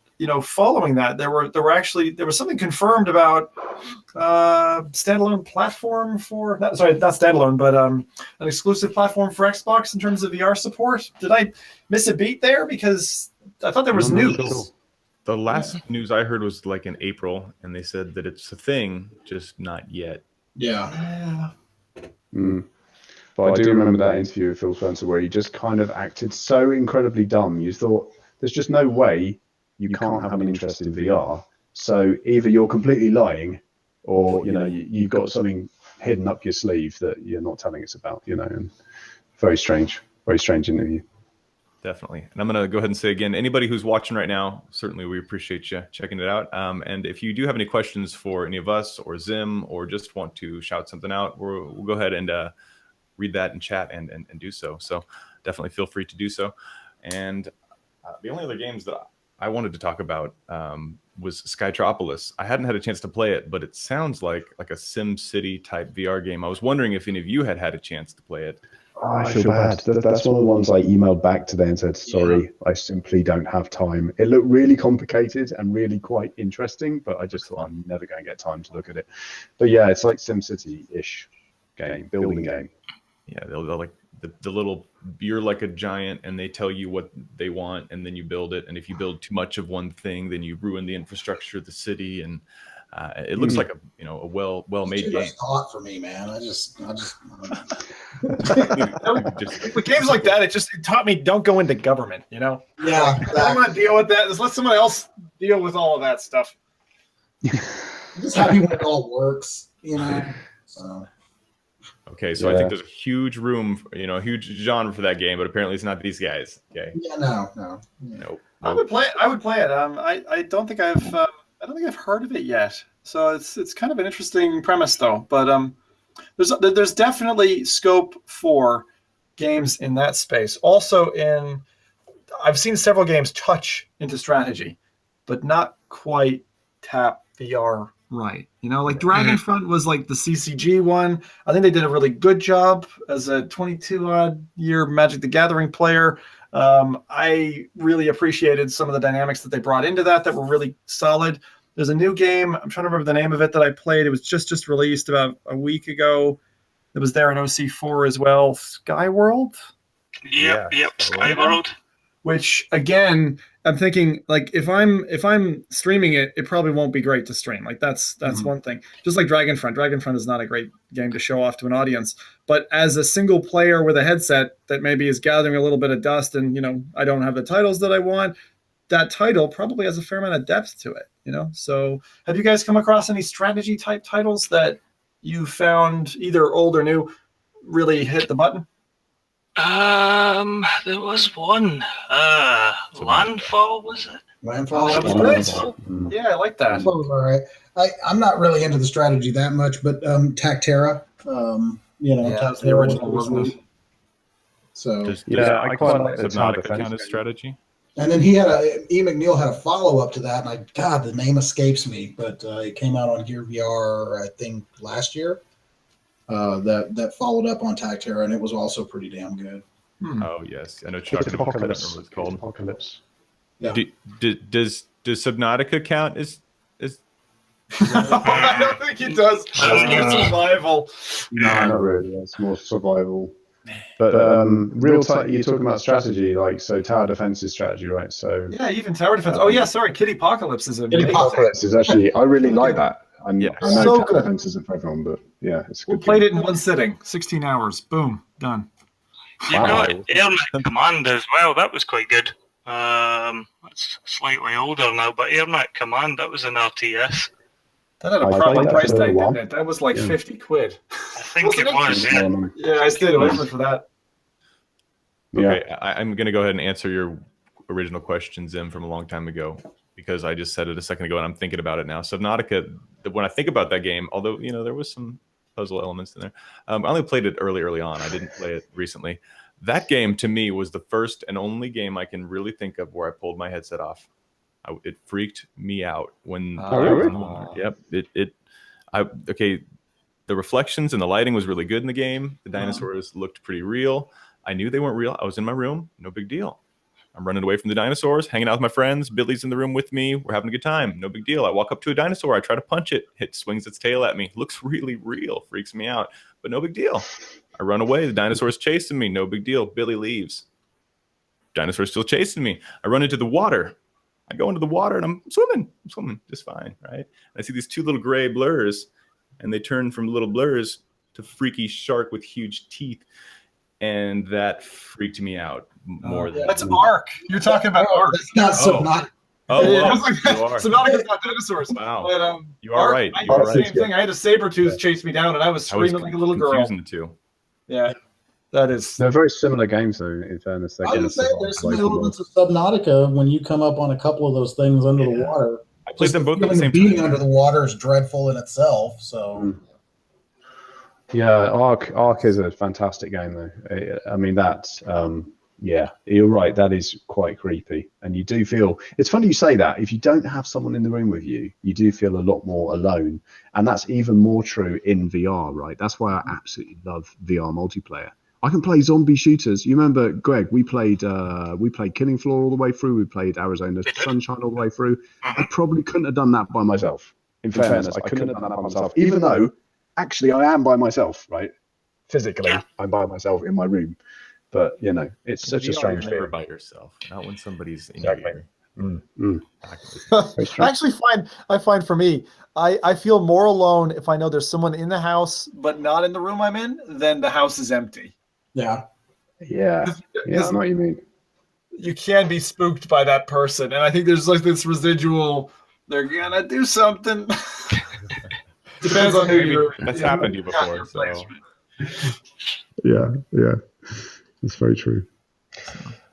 C: following that, there was something confirmed about standalone platform for not standalone, but an exclusive platform for Xbox in terms of VR support. Did I miss a beat there? Because I thought there was news.
D: The last news I heard was like in April, and they said that it's a thing, just not yet.
F: Yeah.
G: But I do remember that interview with Phil Spencer where he just kind of acted so incredibly dumb. You thought, there's just no way you can't have an interest in VR. So either you're completely lying, or you've got something hidden up your sleeve that you're not telling us about. And very strange interview.
D: Definitely. And I'm going to go ahead and say again, anybody who's watching right now, certainly we appreciate you checking it out. And if you do have any questions for any of us or Zim, or just want to shout something out, we'll go ahead and read that in chat and do so. So definitely feel free to do so. And the only other games that I wanted to talk about was Skytropolis. I hadn't had a chance to play it, but it sounds like a Sim City type VR game. I was wondering if any of you had a chance to play it.
G: Oh, I feel bad. That's one of the ones I emailed back today and said, sorry, I simply don't have time. It looked really complicated and really quite interesting, but I just thought I'm never going to get time to look at it. But yeah, it's like SimCity-ish game, building game.
D: Yeah, they'll like the little, you're like a giant and they tell you what they want and then you build it. And if you build too much of one thing, then you ruin the infrastructure of the city. And it looks like a well-made game.
F: Thought for me, man. I just
C: with games like that, it taught me don't go into government.
F: Yeah,
C: exactly. I don't want to deal with that. Just let someone else deal with all of that stuff.
F: I'm just happy when it all works. So.
D: Okay, so I think there's a huge room, a huge genre for that game, but apparently it's not these guys. Okay.
F: Yeah, no.
D: Nope.
C: I would play it. I don't think I've heard of it yet. So it's kind of an interesting premise, though. But there's definitely scope for games in that space. Also, I've seen several games touch into strategy, but not quite tap VR right. Like Dragonfront was like the CCG one. I think they did a really good job as a 22-odd year Magic the Gathering player. I really appreciated some of the dynamics that they brought into that were really solid. There's a new game, I'm trying to remember the name of it, that I played. It was just released about a week ago. It was there in OC4 as well. Skyworld?
B: Yep, Skyworld.
C: Which, again, I'm thinking, like, if I'm streaming it, it probably won't be great to stream. Like, that's one thing. Just like Dragonfront. Dragonfront is not a great game to show off to an audience. But as a single player with a headset that maybe is gathering a little bit of dust and, I don't have the titles that I want, that title probably has a fair amount of depth to it, So have you guys come across any strategy type titles that you found either old or new really hit the button?
B: There was one. Landfall, was it?
F: Landfall.
C: That was good. Yeah, I like that.
F: Landfall was all right. I'm not really into the strategy that much, but Tactera,
C: that's the original, wasn't it?
F: So
G: I quite like the
D: Subnautica kind of strategy.
F: And then E. McNeil had a follow-up to that, and the name escapes me, but it came out on Gear VR, I think, last year. That followed up on Tactera, and it was also pretty damn good.
D: Oh yes, I know. Chuck, I don't remember what it's called.
G: Apocalypse.
F: Yeah.
D: Does Subnautica count as?
C: I don't think it does. It's more survival.
G: No, not really. It's more survival. But you're talking about strategy, like so tower defense is strategy, right? So
C: yeah, even tower defense. Oh yeah, sorry, Kitty Apocalypse is amazing.
G: Kitty Apocalypse is actually I really like that. I know
C: so
G: tower
C: good.
G: defense isn't for everyone, but yeah, it's
C: We
G: good.
C: played it in one sitting, 16 hours. Boom, done.
B: You've got AirNet Command as well. That was quite good. It's slightly older now, but AirNet Command, that was an RTS.
C: That had a proper price tag, didn't it? That was like 50 quid.
B: I think it was, yeah.
C: Yeah, I stayed away from it for that.
D: Okay, I'm going to go ahead and answer your original question, Zim, from a long time ago, because I just said it a second ago and I'm thinking about it now. Subnautica, when I think about that game, although, there was some puzzle elements in there, I only played it early on. I didn't play it recently. That game, to me, was the first and only game I can really think of where I pulled my headset off. It freaked me out when Yep. The reflections and the lighting was really good in the game. The dinosaurs looked pretty real. I knew they weren't real. I was in my room. No big deal. I'm running away from the dinosaurs, hanging out with my friends. Billy's in the room with me. We're having a good time. No big deal. I walk up to a dinosaur. I try to punch it. It swings its tail at me. Looks really real. Freaks me out. But no big deal. I run away. The dinosaur's chasing me. No big deal. Billy leaves. Dinosaur's still chasing me. I run into the water. I go into the water and I'm swimming just fine, right? And I see these two little gray blurs, and they turn from little blurs to freaky shark with huge teeth, and that freaked me out more than
C: that's Ark. You're talking about Ark.
F: It's not Subnautica.
C: Subnautica's not dinosaurs.
D: Wow.
C: But,
D: you are right.
C: I did the same thing. I had a saber tooth chase me down, and I was screaming like a little girl.
D: Confusing the two.
C: Yeah. That is.
G: They're very similar games, though. In fairness,
F: I would say there's some elements of Subnautica when you come up on a couple of those things under the water.
D: I played them both at the same
F: being
D: time.
F: under the water is dreadful in itself. So.
G: Yeah, Ark is a fantastic game, though. I mean, you're right. That is quite creepy, and you do feel. It's funny you say that. If you don't have someone in the room with you, you do feel a lot more alone, and that's even more true in VR, right? That's why I absolutely love VR multiplayer. I can play zombie shooters. You remember, Greg? We played Killing Floor all the way through. We played Arizona Sunshine all the way through. I probably couldn't have done that by myself. In fairness, I couldn't have done that by myself. Even though, actually, I am by myself, right? Physically, I'm by myself in my room. But it's such a strange
D: feeling.
G: Never
D: by yourself, not when somebody's in
G: here.
C: I find for me, I feel more alone if I know there's someone in the house but not in the room I'm in, than the house is empty.
F: Yeah.
G: I know what you mean.
C: You can be spooked by that person, and I think there's like this residual. They're gonna do something. Depends on who you're.
D: That's happened to you before. So.
G: Yeah, that's very true.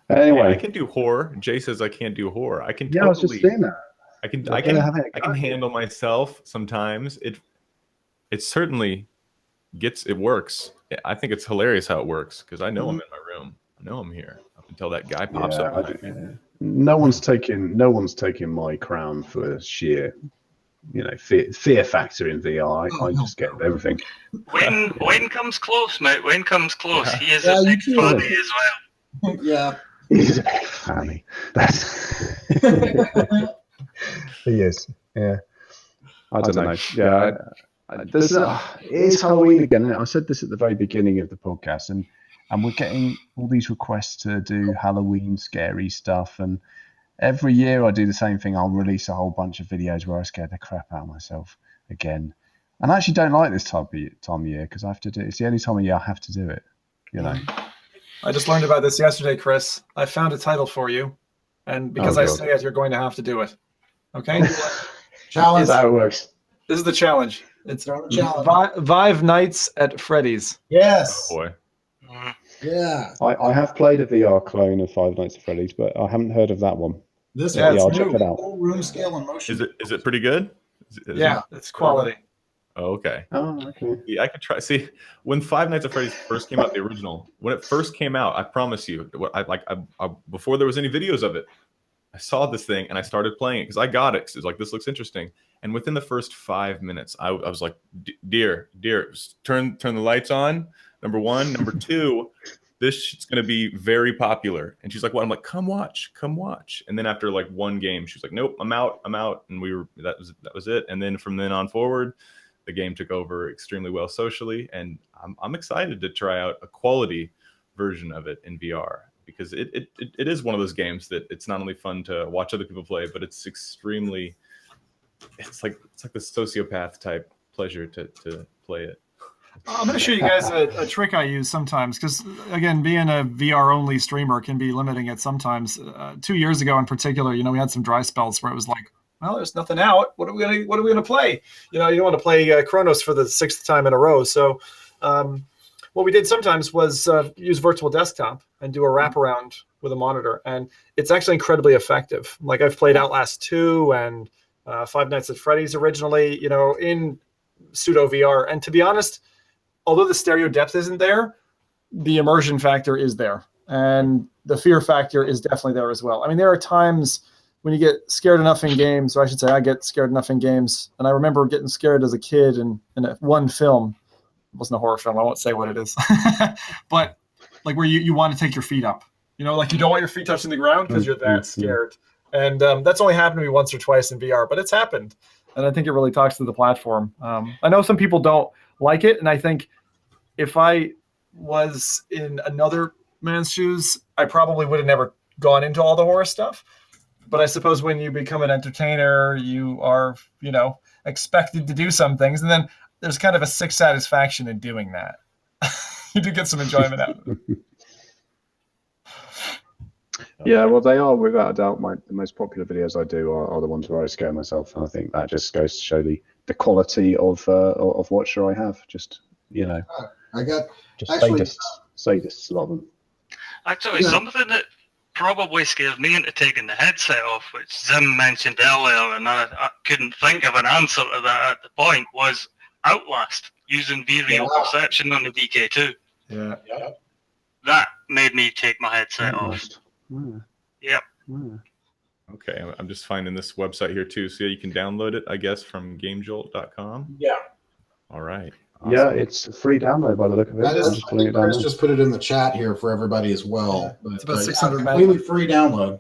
G: Anyway,
D: I can do horror. Jay says I can't do horror. I can.
G: I was just saying that.
D: I can handle myself sometimes. It certainly it works. I think it's hilarious how it works because I know I'm in my room. I know I'm here up until that guy pops up.
G: No one's taking my crown for sheer, fear factor in VR. I just get everything.
B: When comes close, mate. When comes close, he is a big funny as well.
F: Yeah.
G: He's a big funny. He is. Yeah. I don't know. Yeah. It is Halloween again. And I said this at the very beginning of the podcast, and we're getting all these requests to do Halloween scary stuff. And every year I do the same thing. I'll release a whole bunch of videos where I scare the crap out of myself again. And I actually don't like this time of year because I have to do it. It's the only time of year I have to do it.
C: I just learned about this yesterday, Chris. I found a title for you, and because I say it, you're going to have to do it. Okay?
F: Challenge.
G: That's how it works.
C: This is the challenge. It's Five Nights at Freddy's.
F: Yes.
D: Oh boy.
F: Yeah.
G: I have played a VR clone of Five Nights at Freddy's, but I haven't heard of that one.
F: I'll
G: check it out.
F: Room scale and motion.
D: Is it pretty good?
C: It's quality.
D: Oh, okay.
G: Oh, okay.
D: Yeah, I could try. See, when Five Nights at Freddy's first came out, the original, when it first came out, I promise you, before there was any videos of it, I saw this thing and I started playing it because I got it. Cause it was like, this looks interesting. And within the first 5 minutes, I was like, dear, turn the lights on. Number one. Number two, this shit's going to be very popular. And she's like, what? I'm like, come watch. And then after like one game, she was like, nope, I'm out. And that was it. And then from then on forward, the game took over extremely well socially. And I'm excited to try out a quality version of it in VR, because it is one of those games that it's not only fun to watch other people play, but it's extremely, it's like the sociopath type pleasure to play it.
C: I'm going to show you guys a trick I use sometimes, because again, being a VR only streamer can be limiting it sometimes. 2 years ago in particular, we had some dry spells where it was like, well, there's nothing out. What are we gonna play? You don't want to play Chronos for the 6th time in a row. So what we did sometimes was use virtual desktop and do a wraparound with a monitor, and it's actually incredibly effective. Like I've played Outlast 2 and Five Nights at Freddy's originally, in pseudo VR. And to be honest, although the stereo depth isn't there, the immersion factor is there, and the fear factor is definitely there as well. I mean, there are times when you get scared enough in games, or I should say I get scared enough in games, and I remember getting scared as a kid in one film. It wasn't a horror film, I won't say what it is, but like where you want to take your feet up. Like you don't want your feet touching the ground because you're that scared. And that's only happened to me once or twice in VR, but it's happened. And I think it really talks to the platform. I know some people don't like it, and I think if I was in another man's shoes, I probably would have never gone into all the horror stuff. But I suppose when you become an entertainer, you are, expected to do some things. And then there's kind of a sick satisfaction in doing that. You do get some enjoyment out of it.
G: Yeah, well, they are, without a doubt, the most popular videos I do are the ones where I scare myself. And I think that just goes to show the quality of watcher I have. Just,
F: I got
G: just
F: actually,
G: sadists, a lot of them.
B: Actually, something that probably scared me into taking the headset off, which Zim mentioned earlier, and I couldn't think of an answer to that at the point, was Outlast, using visual perception on the DK2.
C: Yeah.
B: That made me take my headset off. Yep.
D: Okay, I'm just finding this website here too, so you can download it, I guess, from GameJolt.com.
F: Yeah.
D: All right. Awesome.
G: Yeah, it's a free download by the look of it. I'm just pulling it down.
F: Chris just put it in the chat here for everybody as well.
C: It's about 600
F: completely free download.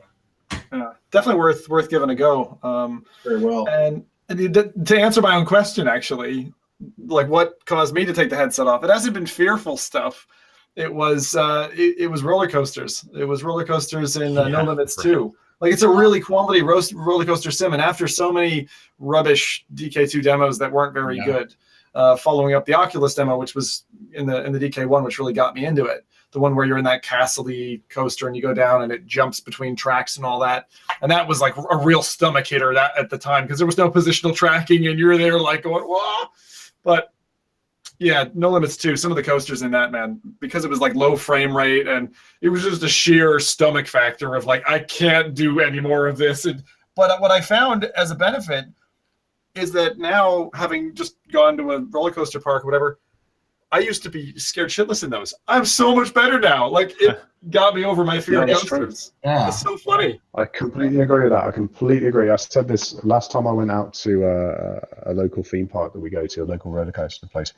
C: Definitely worth giving a go.
F: Very well.
C: And to answer my own question, actually, like what caused me to take the headset off? It hasn't been fearful stuff. It was roller coasters. It was roller coasters in No Limits 2. Like it's a really quality roller coaster sim, and after so many rubbish DK2 demos that weren't very good, following up the Oculus demo, which was in the DK1, which really got me into it. The one where you're in that castle-y coaster and you go down and it jumps between tracks and all that. And that was like a real stomach hitter at the time because there was no positional tracking and you're there like going, whoa. But yeah, No Limits 2, some of the coasters in that, man, because it was like low frame rate and it was just a sheer stomach factor of like, I can't do any more of this. But what I found as a benefit is that now, having just gone to a roller coaster park or whatever, I used to be scared shitless in those. I'm so much better now. Like, it got me over my fear of coasters.
F: Yeah.
C: It's so funny.
G: I completely agree with that. I completely agree. I said this last time I went out to a local theme park that we go to, a local roller coaster place,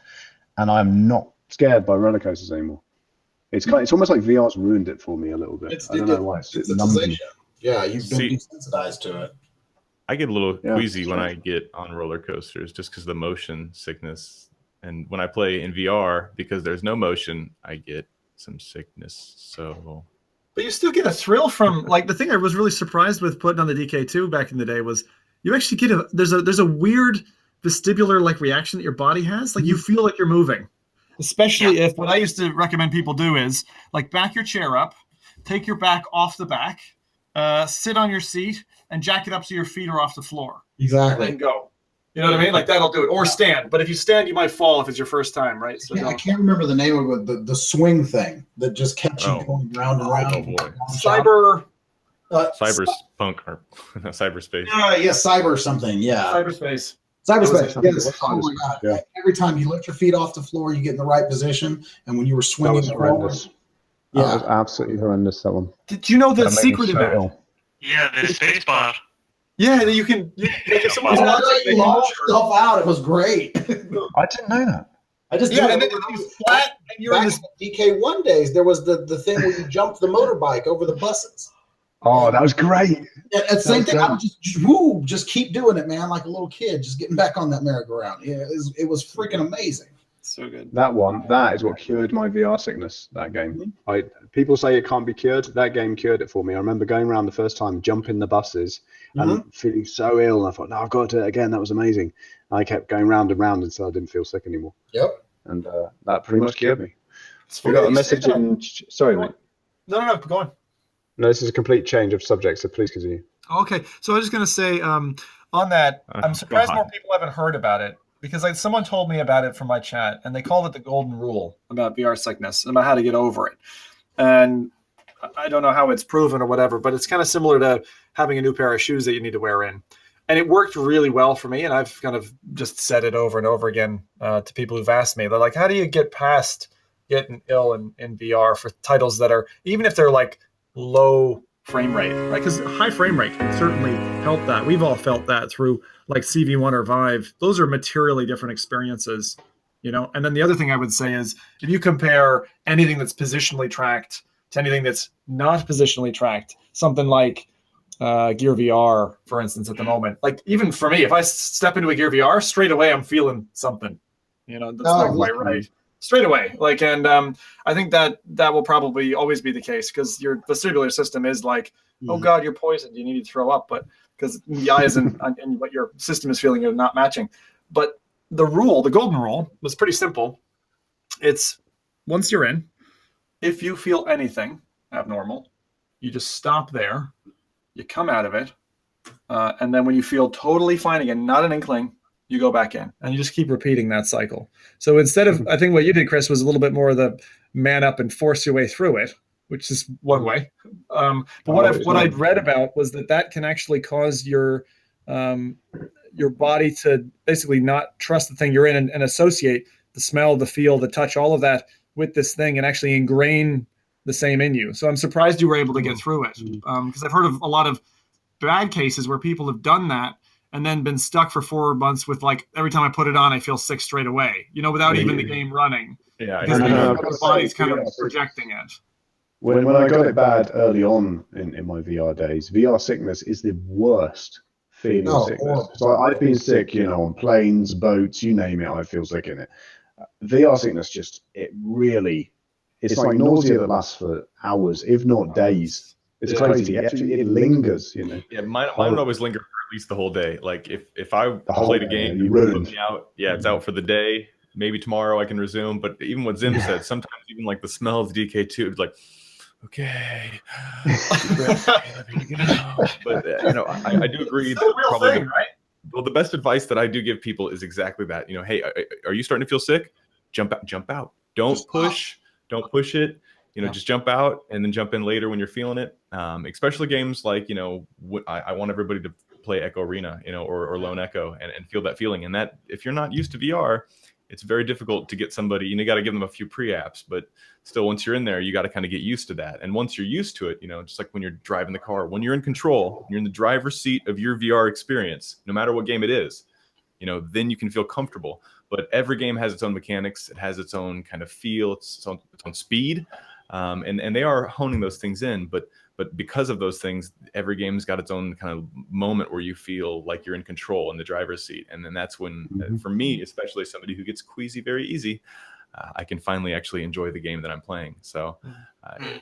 G: and I'm not scared by roller coasters anymore. It's almost like VR's ruined it for me a little bit. I don't know why. It's numbing.
F: Yeah, you've been desensitized to it.
D: I get a little queasy when I get on roller coasters just because of the motion sickness. And when I play in VR, because there's no motion, I get some sickness. So,
C: but you still get a thrill from, like, the thing I was really surprised with putting on the DK2 back in the day was you actually get there's a weird vestibular like reaction that your body has. Like you feel like you're moving, especially if what I used to recommend people do is like back your chair up, take your back off the back, sit on your seat, and jack it up so your feet are off the floor.
F: Exactly.
C: And go. You know what I mean? Like that'll do it. Or stand. But if you stand, you might fall if it's your first time, right? So
F: I can't remember the name of it. The swing thing that just kept you going round and round.
D: Oh boy. Cyberpunk or cyberspace.
F: Yeah, cyber something. Yeah.
C: Cyberspace.
F: Cyberspace. Yes. Oh my god. Yeah. Every time you lift your feet off the floor, you get in the right position, and when you were swinging forward,
G: that was absolutely horrendous. That one.
C: Did you know the secret in that?
B: Yeah, the space bar.
C: Yeah, you can. If someone's
F: you launch yourself out. It was great.
G: I didn't know that.
F: I just
C: and then you flat, and you're in this
F: DK1 days. There was the thing where you jumped the motorbike over the buses.
G: Oh, that was great.
F: Yeah, at the same thing, I would just keep doing it, man, like a little kid, just getting back on that merry-go-round. Yeah, it was freaking amazing.
C: So good.
G: That is what cured my VR sickness, that game. People say it can't be cured. That game cured it for me. I remember going around the first time, jumping the buses and feeling so ill. And I thought, no, I've got to do it again. That was amazing. And I kept going round and round until I didn't feel sick anymore.
F: Yep.
G: And that pretty much cured me. We got a message in... Sorry, mate.
C: No, go on.
G: No, this is a complete change of subject, so please continue.
C: Okay, so I was just going to say on that, I'm surprised more people haven't heard about it. Because someone told me about it from my chat, and they called it the golden rule about VR sickness and about how to get over it. And I don't know how it's proven or whatever, but it's kind of similar to having a new pair of shoes that you need to wear in. And it worked really well for me, and I've kind of just said it over and over again to people who've asked me. They're like, how do you get past getting ill in VR for titles that are, even if they're like low frame rate, right? Because high frame rate can certainly help that. We've all felt that through like CV1 or Vive. Those are materially different experiences, you know? And then the other thing I would say is if you compare anything that's positionally tracked to anything that's not positionally tracked, something like Gear VR, for instance, at the moment, like even for me, if I step into a Gear VR, straight away I'm feeling something, you know, that's not quite right. Straight away, like, and I think that will probably always be the case because your vestibular system is like, oh God, you're poisoned, you need to throw up, but because the eyes and what your system is feeling are not matching. But the golden rule, was pretty simple. It's once you're in, if you feel anything abnormal, you just stop there, you come out of it, and then when you feel totally fine again, not an inkling, you go back in, and you just keep repeating that cycle. So instead of, I think what you did, Chris, was a little bit more of the man up and force your way through it, which is one way. But what I'd read about was that can actually cause your body to basically not trust the thing you're in and associate the smell, the feel, the touch, all of that with this thing and actually ingrain the same in you. So I'm surprised you were able to get through it because I've heard of a lot of bad cases where people have done that and then been stuck for 4 months with like, every time I put it on, I feel sick straight away, you know, without even the game running.
D: Yeah,
C: because the body's kind of projecting it.
G: When I got it bad early on in my VR days, VR sickness is the worst feeling of sickness. So I've been sick, you know, on planes, boats, you name it, I feel sick in it. VR sickness it's like nausea that lasts for hours, if not days. It's crazy. It lingers, you know.
D: Yeah, mine would always linger for at least the whole day. Like if I played a game, you put me out. Yeah, it's out for the day. Maybe tomorrow I can resume. But even what Zim said, sometimes even like the smell of the DK2, it's like, okay. But you know, I do agree. Probably right? Well, the best advice that I do give people is exactly that. You know, hey, are you starting to feel sick? Jump out. Don't push it. You know, just jump out and then jump in later when you're feeling it. Especially games like, you know, I want everybody to play Echo Arena, you know, or Lone Echo and feel that feeling. And that if you're not used to VR, it's very difficult to get somebody, you got to give them a few pre-apps, but still once you're in there, you got to kind of get used to that. And once you're used to it, you know, just like when you're driving the car, when you're in control, you're in the driver's seat of your VR experience, no matter what game it is, you know, then you can feel comfortable. But every game has its own mechanics. It has its own kind of feel, its own speed. And they are honing those things in, but because of those things, every game's got its own kind of moment where you feel like you're in control in the driver's seat. And then that's when, for me, especially somebody who gets queasy very easy, I can finally actually enjoy the game that I'm playing. So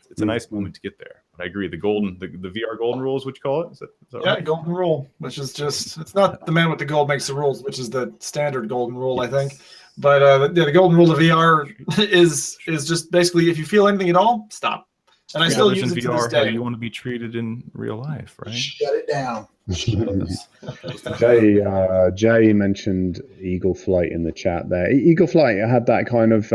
D: it's a nice moment to get there. But I agree, the VR golden rule is what you call it? Is that right?
C: Golden rule, which is just, it's not the man with the gold makes the rules, which is the standard golden rule, I think. But the golden rule of VR is just basically if you feel anything at all, stop. And I still use it to this day.
D: How you want to be treated in real life, right?
F: Shut it down.
G: Jay mentioned Eagle Flight in the chat there. Eagle Flight had that kind of,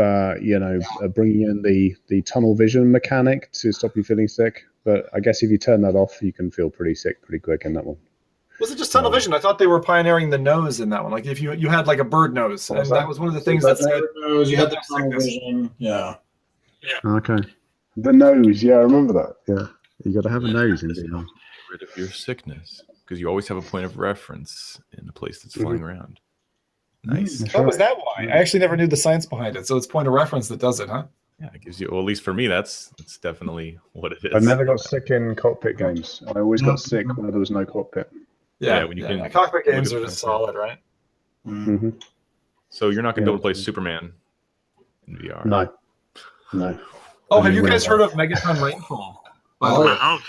G: bringing in the tunnel vision mechanic to stop you feeling sick. But I guess if you turn that off, you can feel pretty sick pretty quick in that one.
C: Was it just tunnel vision? I thought they were pioneering the nose in that one. Like if you had like a bird nose, and that was one of the things that said
F: nose. You had the tunnel vision. Yeah.
G: Okay. The nose. Yeah, I remember that. Yeah, you got to have a nose in VR.
D: Get rid of your sickness because you always have a point of reference in a place that's flying around. Nice.
C: Was that why? I actually never knew the science behind it. So it's point of reference that does it, huh?
D: Yeah, it gives you. Well, at least for me, that's definitely what it is.
G: I never got sick in cockpit games. I always got sick when there was no cockpit.
C: Yeah, when you can. Cockpit games are just solid, right?
D: So you're not going to be able to play Superman in VR.
G: No.
C: Oh, have you guys heard of Megaton Rainfall? By the way,
B: I have.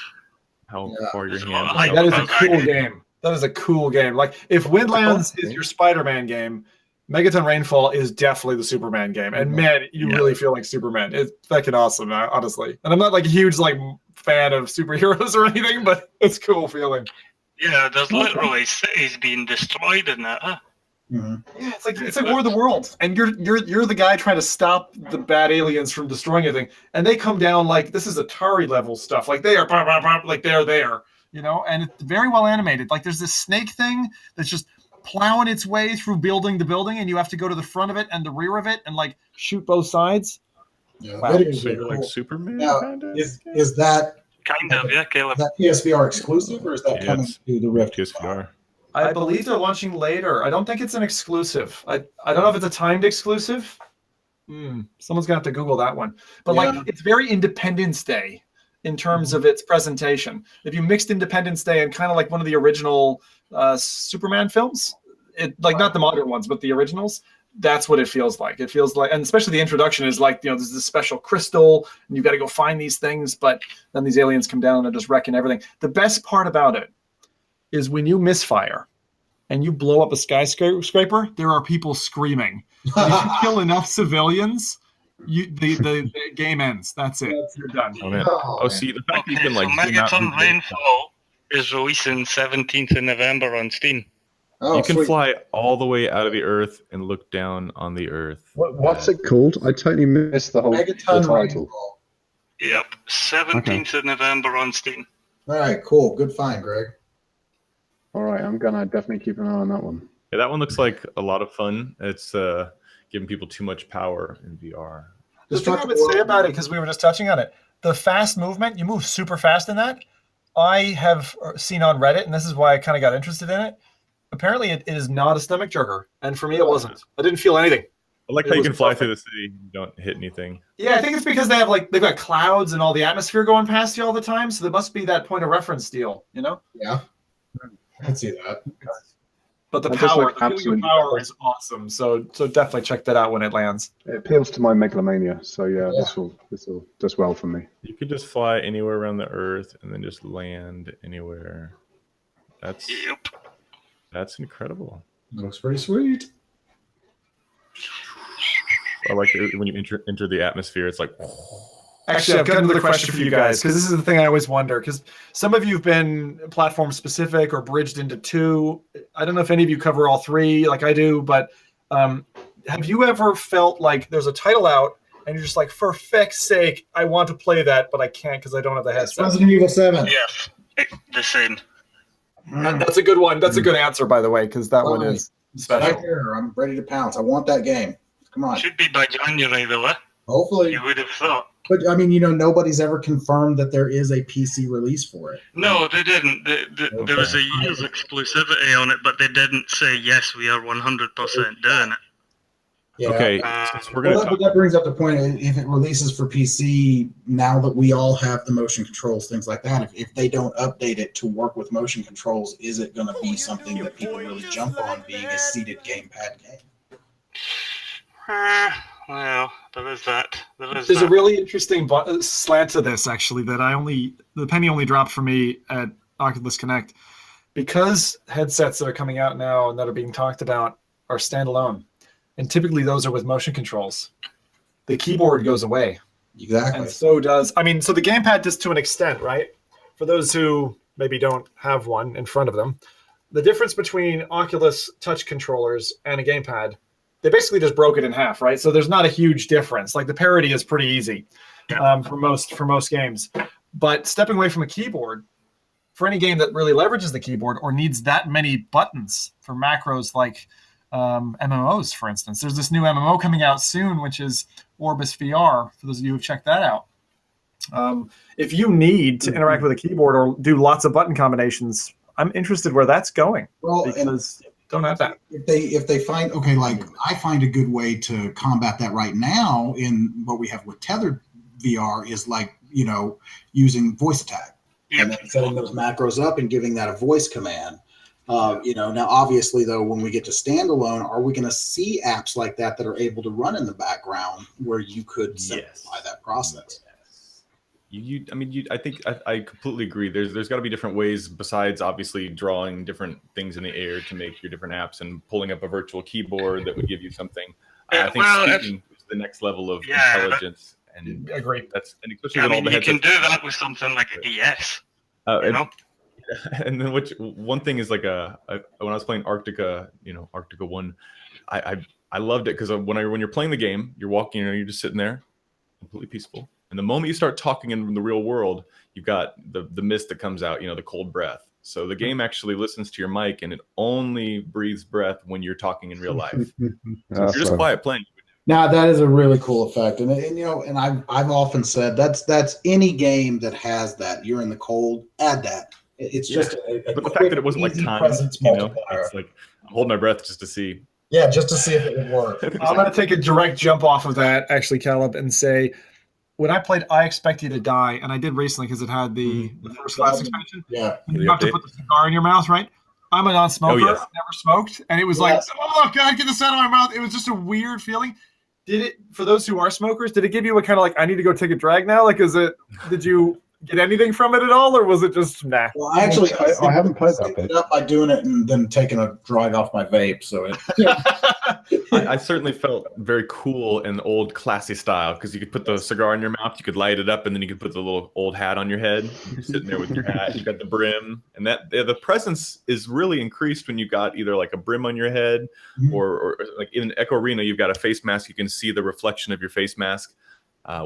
D: How
F: Yeah.
D: far your
B: That's
D: hand?
B: what I-
C: that is a cool game. That is a cool game. Like if Windlands is your Spider-Man game, Megaton Rainfall is definitely the Superman game. And man, you really feel like Superman. It's fucking awesome, honestly. And I'm not like a huge like fan of superheroes or anything, but it's cool feeling.
B: Yeah, there's literally cities being destroyed in that. Huh?
F: Mhm.
C: Yeah, it's like War of the Worlds, and you're the guy trying to stop the bad aliens from destroying everything, and they come down like this is Atari level stuff. Like they are like they're there, you know, and it's very well animated. Like there's this snake thing that's just plowing its way through building to building, and you have to go to the front of it and the rear of it and like shoot both sides.
F: Yeah,
C: Wow.
F: videos
D: So
F: are
D: you're like
F: cool.
D: Superman,
F: Now,
D: kind of?
F: is that
B: Kind of, yeah, Caleb.
F: PSVR exclusive, or is that coming
D: it's
F: to the Rift?
D: PSVR.
C: I believe they're launching later. I don't think it's an exclusive. I don't know if it's a timed exclusive. Someone's gonna have to Google that one. But like it's very Independence Day in terms of its presentation. If you mixed Independence Day and kind of like one of the original Superman films, like not the modern ones, but the originals, that's what it feels like. It feels like, and especially the introduction is like, you know, there's this special crystal and you got to go find these things, but then these aliens come down and they're just wrecking everything. The best part about it is when you misfire and you blow up a skyscraper, there are people screaming. And if you kill enough civilians, the game ends. That's it. You're done.
D: Oh, man. Oh, see, the fact that you
B: Okay,
D: can like
B: so
D: zoom out
B: Megaton
D: and-
B: Rainfall is releasing 17th of November on Steam.
F: Oh,
D: you can
F: sweet.
D: fly all the way out of the Earth and look down on the Earth.
G: What's it called? I totally missed the whole the
F: Megaton
G: title.
F: Rainfall.
B: Yep, 17th of November on Steam.
F: All right, cool. Good find, Greg.
G: All right, I'm gonna definitely keep an eye on that one.
D: Yeah, that one looks like a lot of fun. It's giving people too much power in VR.
C: The thing I would say about it, because we were just touching on it, the fast movement, you move super fast in that. I have seen on Reddit, and this is why I kind of got interested in it. Apparently, it is not a stomach jerker, and for me, it wasn't. I didn't feel anything.
D: I like
C: It
D: how you
C: was
D: can fly
C: perfect.
D: through the city and you don't hit anything.
C: Yeah, I think it's because they've got clouds and all the atmosphere going past you all the time, so there must be that point of reference deal, you know?
F: Yeah, I can see that.
C: But the
G: That does
C: power,
G: look
C: the feeling
G: absolutely
C: of power is awesome. So definitely check that out when it lands.
G: It appeals to my megalomania, so yeah,
F: Yeah.
G: this will does well for me.
D: You could just fly anywhere around the Earth and then just land anywhere.
B: Yep.
D: That's incredible.
F: Looks pretty sweet.
D: I like it when you enter the atmosphere. It's like
C: Actually, I've got another question for you guys, because this is the thing I always wonder, because some of you have been platform specific or bridged into two. I don't know if any of you cover all three like I do, but have you ever felt like there's a title out and you're just like, for feck's sake, I want to play that, but I can't because I don't have the headset?
F: Resident Evil 7.
B: Yes, the same.
C: That's a good one. That's a good answer, by the way, because that one is
F: Right
C: special.
F: there. I'm ready to pounce. I want that game. Come on.
B: Should be by January, though, eh?
F: Hopefully.
B: You would have thought.
F: But, I mean, you know, nobody's ever confirmed that there is a PC release for it.
B: No, they didn't. There was a year's exclusivity on it, but they didn't say, yes, we are 100% doing it.
F: Yeah.
D: okay, since we're gonna
F: Well,
D: talk,
F: but that brings up the point, if it releases for PC, now that we all have the motion controls, things like that, if they don't update it to work with motion controls, is it going to be something that people really jump on being a seated gamepad game?
B: Well, there is that.
C: There's a really interesting slant to this, actually, that the penny only dropped for me at Oculus Connect. Because headsets that are coming out now and that are being talked about are standalone, and typically those are with motion controls, the keyboard goes away.
F: Exactly.
C: And so does, so the gamepad does to an extent, right? For those who maybe don't have one in front of them, the difference between Oculus touch controllers and a gamepad, they basically just broke it in half, right? So there's not a huge difference. Like the parity is pretty easy for most games. But stepping away from a keyboard, for any game that really leverages the keyboard or needs that many buttons for macros like MMOs, for instance. There's this new MMO coming out soon, which is Orbis VR, for those of you who've checked that out. If you need to interact with a keyboard or do lots of button combinations, I'm interested where that's going.
F: Well,
C: because don't have that.
F: If they find, okay, like I find a good way to combat that right now in what we have with tethered VR is like, you know, using voice attack. And then setting those macros up and giving that a voice command. Now obviously though, when we get to standalone, are we going to see apps like that that are able to run in the background where you could simplify that process?
D: I think I completely agree. There's got to be different ways besides obviously drawing different things in the air to make your different apps and pulling up a virtual keyboard that would give you something. I think speaking is the next level of intelligence. And
C: agree.
D: And especially all the
B: you can do that with something like a DS.
D: And then one thing is like when I was playing Arctica 1, I loved it because when you're playing the game, you're walking, you're just sitting there, completely peaceful. And the moment you start talking in the real world, you've got the mist that comes out, the cold breath. So the game actually listens to your mic, and it only breathes breath when you're talking in real life. So if you're just quiet playing.
F: Now that is a really cool effect, and I've often said that's any game that has that. You're in the cold, add that. It's just
D: but the fact that it wasn't like time, it's like I'm holding my breath just to see.
F: Yeah, just to see if it would work.
C: I'm going to take a direct jump off of that, actually, Caleb, and say, when I played I Expect You to Die, and I did recently because it had the first class expansion.
F: Yeah,
C: you have to put the cigar in your mouth, right? I'm a non-smoker, never smoked, and it was like, oh God, get this out of my mouth. It was just a weird feeling. Did it, for those who are smokers, did it give you a kind of like, I need to go take a drag now? Like, did you get anything from it at all, or was it just nah?
F: Well, actually, I haven't played that bit. Up by doing it and then taking a drag off my vape. So
D: I certainly felt very cool in old classy style because you could put the cigar in your mouth, you could light it up, and then you could put the little old hat on your head. You're sitting there with your hat, you got the brim, and that the presence is really increased when you got either like a brim on your head or like in Echo Arena, you've got a face mask. You can see the reflection of your face mask.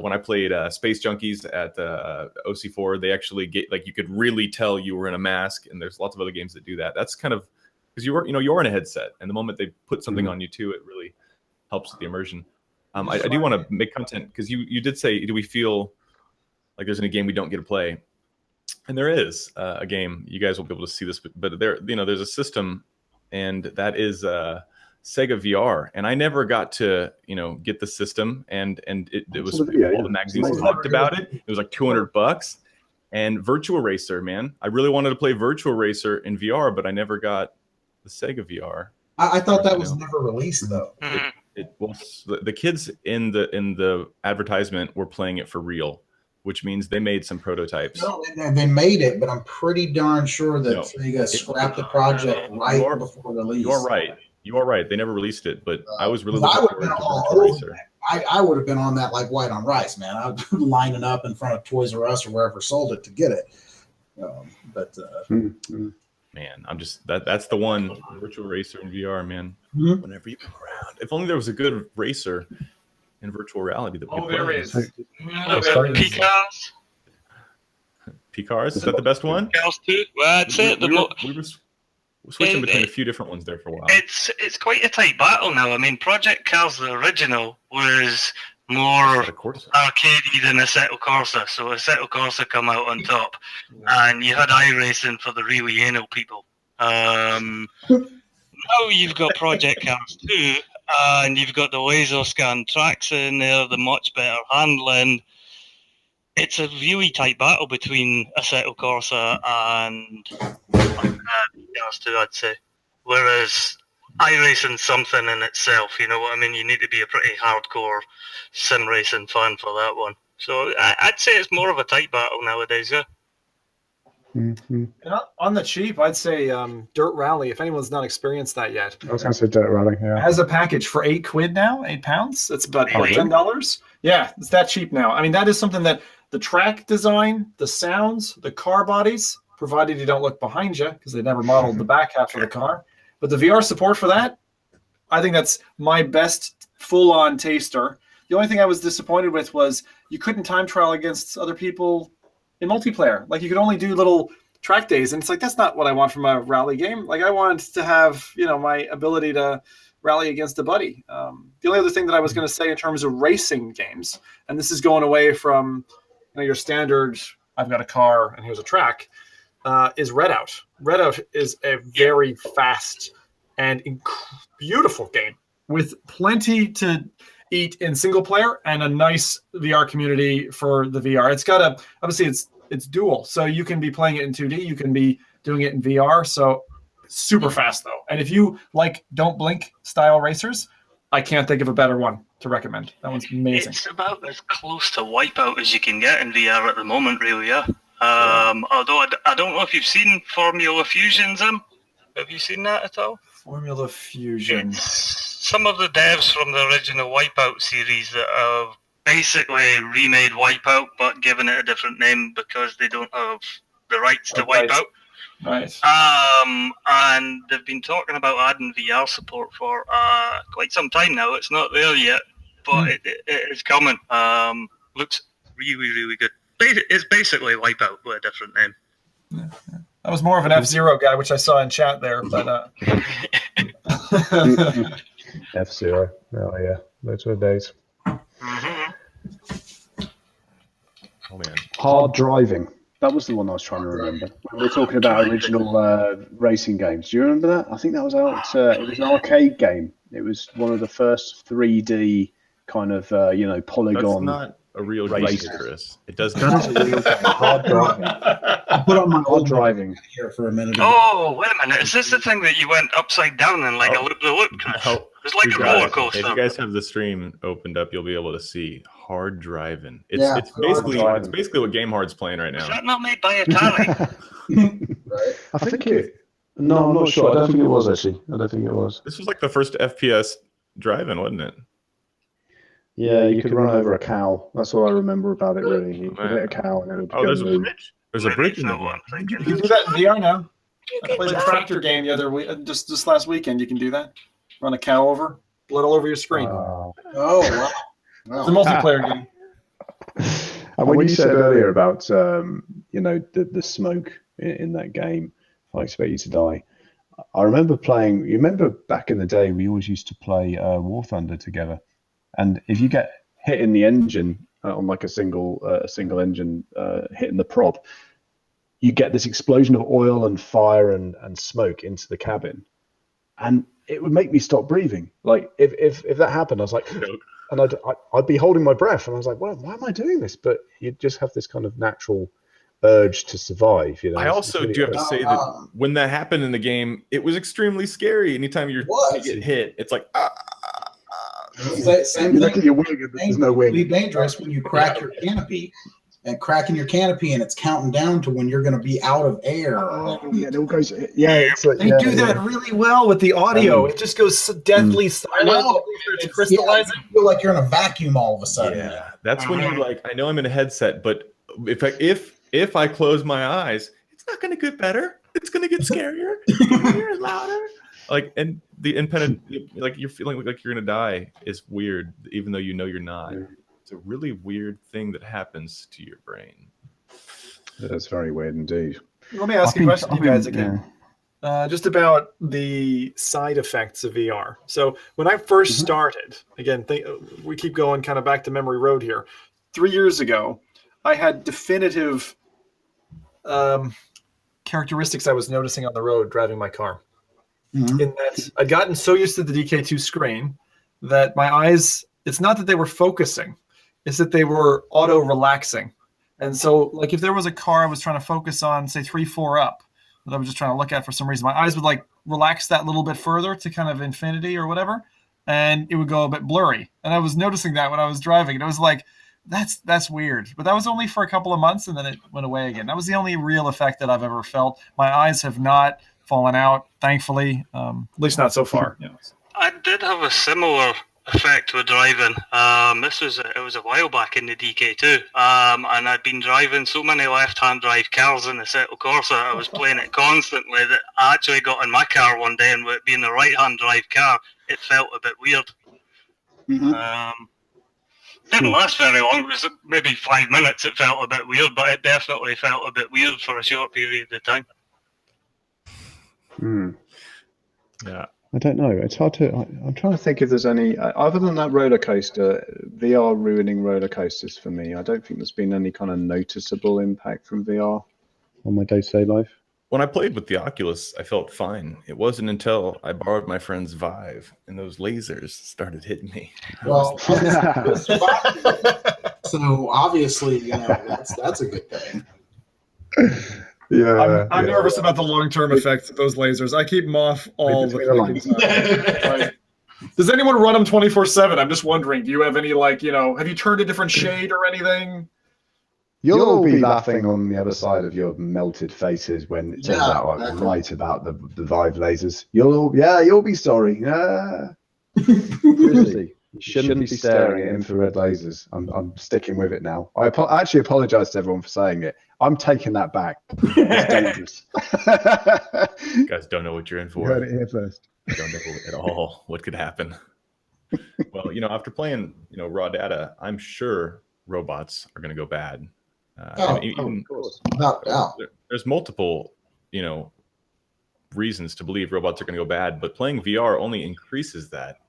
D: When I played Space Junkies at OC4, they actually get like you could really tell you were in a mask, and there's lots of other games that do that. That's kind of because you're in a headset, and the moment they put something on you too, it really helps with the immersion. I do want to make content because you did say, do we feel like there's any game we don't get to play? And there is a game. You guys will be able to see this, but there's a system, and that is Sega Vr, and I never got to get the system, and it was all the magazines talked about it. It was like $200, and Virtual Racer, man, I really wanted to play Virtual Racer in VR, but I never got the Sega VR.
F: I thought that was never released though.
D: It was the kids in the advertisement were playing it for real, which means they made some prototypes.
F: No, they made it, but I'm pretty darn sure that Sega scrapped the project before release.
D: You are right. They never released it, but I was really
F: looking forward to Virtual Racer. I would have been on that like white on rice, man. I was lining up in front of Toys R Us or wherever sold it to get it.
D: Man, I'm just that's the one, Virtual Racer in VR, man. Whenever you come around, if only there was a good racer in virtual reality that we
C: there is.
B: Picars.
D: Picars, is that the best one?
B: Picars too. Well, that's it.
D: We were switching between a few different ones there for a while.
B: It's quite a tight battle now. I mean, Project Cars, the original, was more arcadey than Assetto Corsa. So Assetto Corsa come out on top, and you had iRacing for the really anal people. Now you've got Project Cars 2, and you've got the laser scan tracks in there, the much better handling. It's a really tight battle between Assetto Corsa and Cars 2, I'd say. Whereas iRacing's something in itself, you know what I mean? You need to be a pretty hardcore sim racing fan for that one. So I'd say it's more of a tight battle nowadays, yeah.
C: And on the cheap, I'd say Dirt Rally, if anyone's not experienced that yet.
G: I was going to say Dirt Rally, yeah.
C: Has a package for £8 now, £8. It's about $10. Yeah, it's that cheap now. I mean, that is something that the track design, the sounds, the car bodies, provided you don't look behind you, because they never modeled the back half of the car. But the VR support for that, I think that's my best full-on taster. The only thing I was disappointed with was you couldn't time trial against other people in multiplayer. Like, you could only do little track days, and it's like, that's not what I want from a rally game. Like, I want to have, my ability to rally against a buddy. The only other thing that I was going to say in terms of racing games, and this is going away from your standard, I've got a car and here's a track, is Redout. Redout is a very fast and beautiful game with plenty to eat in single player and a nice VR community for the VR. It's got obviously it's dual, so you can be playing it in 2D, you can be doing it in VR. So super fast though. And if you like Don't Blink style racers, I can't think of a better one to recommend. That one's amazing.
B: It's about as close to Wipeout as you can get in VR at the moment, really, yeah. Although I don't know if you've seen Formula Fusion, Zim. Have you seen that at all?
C: Formula Fusion.
B: It's some of the devs from the original Wipeout series that have basically remade Wipeout, but given it a different name because they don't have the rights to Wipeout.
C: Nice.
B: And they've been talking about adding VR support for quite some time now. It's not there yet, but it is coming. Looks really, really good. It's basically Wipeout with a different name.
C: Yeah. I was more of an F-Zero guy, which I saw in chat there, but
G: F-Zero. Oh yeah, those were days.
B: Mm-hmm.
D: Oh man.
G: Hard Driving. That was the one I was trying to remember. When we're talking about original racing games. Do you remember that? I think that was out. It was an arcade game. It was one of the first 3D kind of, polygon.
D: That's not a real race, Chris. It does
G: That is a real game. Hard Driving. I put on my Hard Driving
F: here for a minute.
B: Oh, wait a minute. Is this the thing that you went upside down and like a loop-the-loop, Chris?
D: No.
B: It's like a roller coaster.
D: If you guys have the stream opened up, you'll be able to see Hard Driving. It's
G: Driving.
D: it's basically what Game Hard's playing right now.
B: Is that not made by Atari?
F: Right?
G: I think it. No, I'm not sure. I don't think it was actually. I don't think it was.
D: This was like the first FPS driving, wasn't it?
G: Yeah, you could run over a cow. That's all I remember about it. Really, you could hit a cow and it would go
D: There's a
G: move.
D: bridge. There's a bridge in
B: Maybe
D: the
B: it's not what I'm
C: you
B: thinking.
C: can do that in VR now. I played a tractor game the other week, just last weekend. You can do that. Run a cow over, blood all over your screen.
F: Oh, wow.
C: It's a multiplayer game.
G: And when you said earlier about the smoke in that game, I expect you to die. I remember playing. You remember back in the day, we always used to play War Thunder together, and if you get hit in the engine on like a single engine hitting the prop, you get this explosion of oil and fire and smoke into the cabin, and it would make me stop breathing. Like if that happened, I was like, and I'd be holding my breath, and I was like, well, why am I doing this? But you just have this kind of natural urge to survive. You know.
D: I also do have to say that when that happened in the game, it was extremely scary. Anytime you get hit, it's like
F: Same
G: you look at
F: thing.
G: your wing and there's no wing.
F: It'd be dangerous when you crack your canopy. And cracking your canopy, and it's counting down to when you're going to be out of air.
G: Oh, yeah, it all goes. Yeah, it's like,
C: They do that really well with the audio. It just goes so deathly silent. It's crystallizing.
F: You feel like you're in a vacuum all of a sudden.
D: yeah, that's when you're like, I know I'm in a headset, but if I close my eyes, it's not going to get better. It's going to get scarier. It's louder. Like, and the like you're feeling like you're going to die is weird, even though you know you're not. It's a really weird thing that happens to your brain.
G: That's very weird indeed.
C: Let me ask you a question, you guys, again. Just about the side effects of VR. So when I first started, again, we keep going kind of back to memory road here. 3 years ago, I had definitive characteristics I was noticing on the road driving my car. In that I'd gotten so used to the DK2 screen that my eyes, it's not that they were focusing, it's that they were auto-relaxing. And so, like, if there was a car I was trying to focus on, say 3-4 up, that I was just trying to look at for some reason, my eyes would, like, relax that little bit further to kind of infinity or whatever, and it would go a bit blurry. And I was noticing that when I was driving, and it was like, that's weird. But that was only for a couple of months, and then it went away again. That was the only real effect that I've ever felt. My eyes have not fallen out, thankfully, at least not so far. You know.
B: I did have a similar effect with driving. It was a while back in the DK2, and I'd been driving so many left-hand drive cars in the Assetto Corsa. I was playing it constantly that I actually got in my car one day, and with it being a right-hand drive car, it felt a bit weird. Didn't last very long. It was maybe 5 minutes. It felt a bit weird, but it definitely felt a bit weird for a short period of time.
D: Yeah.
G: I don't know. It's hard to. I'm trying to think if there's any other than that roller coaster. VR ruining roller coasters for me. I don't think there's been any kind of noticeable impact from VR on my day-to-day life.
D: When I played with the Oculus, I felt fine. It wasn't until I borrowed my friend's Vive and those lasers started hitting me.
F: Well, so obviously, that's a good thing.
G: Yeah,
C: I'm nervous about the long-term effects of those lasers. I keep them off all the freaking time. Like, does anyone run them 24/7? I'm just wondering. Do you have any have you turned a different shade or anything?
G: You'll all be laughing on the other side of your melted faces when it turns out I was right about the Vive lasers. You'll be sorry. Yeah. Seriously, you shouldn't be staring at infrared lasers. I'm sticking with it now. I actually apologize to everyone for saying it. I'm taking that back. It's dangerous.
D: You guys don't know what you're in for.
G: You heard it here first.
D: You don't know at all what could happen. Well, after playing, raw data, I'm sure robots are going to go bad.
F: Of course. Without doubt.
D: There's multiple, reasons to believe robots are going to go bad, but playing VR only increases that,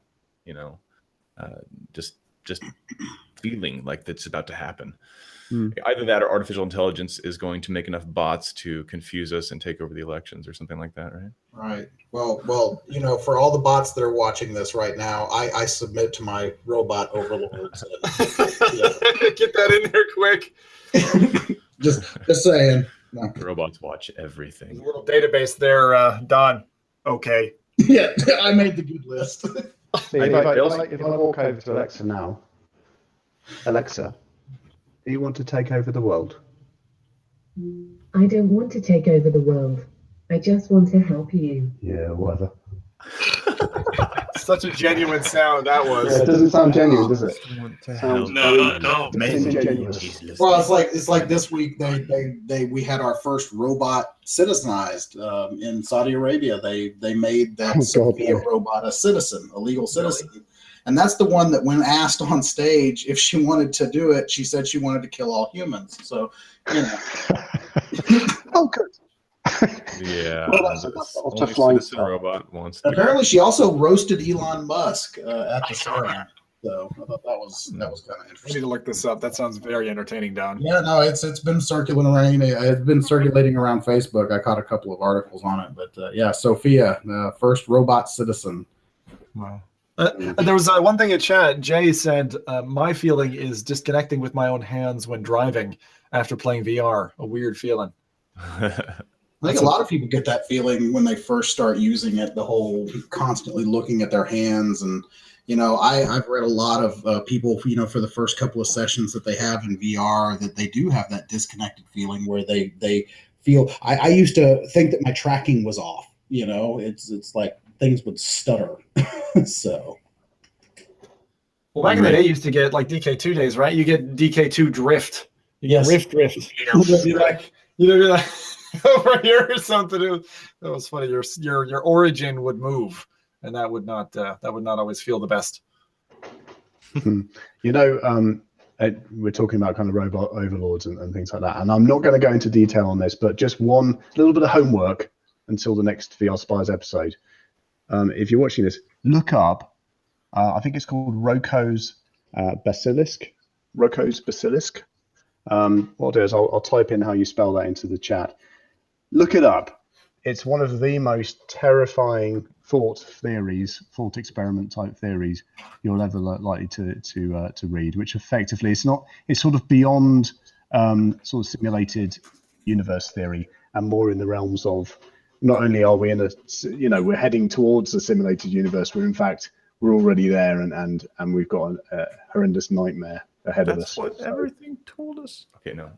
D: just feeling like that's about to happen. Either that or artificial intelligence is going to make enough bots to confuse us and take over the elections or something like that, right?
F: Right. Well, for all the bots that are watching this right now, I submit to my robot overlords.
C: Get that in there quick.
F: just saying. No.
D: Robots watch everything.
C: There's a little database there, Don. Okay.
F: Yeah, I made the good list.
G: If I walk over to Alexa now, Alexa, do you want to take over the world?
H: I don't want to take over the world. I just want to help you.
G: Yeah, whatever.
C: Such a genuine sound that was.
G: Yeah, it doesn't sound genuine, does it?
B: No.
F: Well, it's like this week we had our first robot citizenized in Saudi Arabia. They made that Sophia robot a citizen, a legal citizen. Really? And that's the one that when asked on stage if she wanted to do it, she said she wanted to kill all humans. So,
G: Oh, good.
D: Yeah.
G: Well, that's
D: only citizen robot wants to.
F: Apparently, she also roasted Elon Musk at the ceremony. So I thought that was kind of interesting.
C: I need to look this up. That sounds very entertaining, Don.
F: Yeah, no, it's been circulating around. It's been circulating around Facebook. I caught a couple of articles on it, but yeah, Sophia, the first robot citizen.
C: Wow. There was one thing in chat. Jay said, "My feeling is disconnecting with my own hands when driving after playing VR. A weird feeling."
F: I think a lot of people get that feeling when they first start using it. The whole constantly looking at their hands, and I've read a lot of people, for the first couple of sessions that they have in VR, that they do have that disconnected feeling where they feel. I used to think that my tracking was off. It's like things would stutter. So.
C: Well, back in the day, you used to get like DK2 days, right? You get DK2 drift. You get Rift. You'd be like, over here or something. That was funny. Your origin would move, and that would not always feel the best.
G: We're talking about kind of robot overlords and things like that, and I'm not going to go into detail on this, but just one little bit of homework until the next VRSpies episode. If you're watching this, look up. I think it's called Roko's Basilisk. Roko's Basilisk. What I'll do is I'll type in how you spell that into the chat. Look it up. It's one of the most terrifying thought experiment type theories you'll ever likely to read. Which effectively, it's sort of beyond sort of simulated universe theory and more in the realms of not only are we we're heading towards a simulated universe, we're already there and we've got a horrendous nightmare ahead of us.
D: That's what everything told us. Okay, no.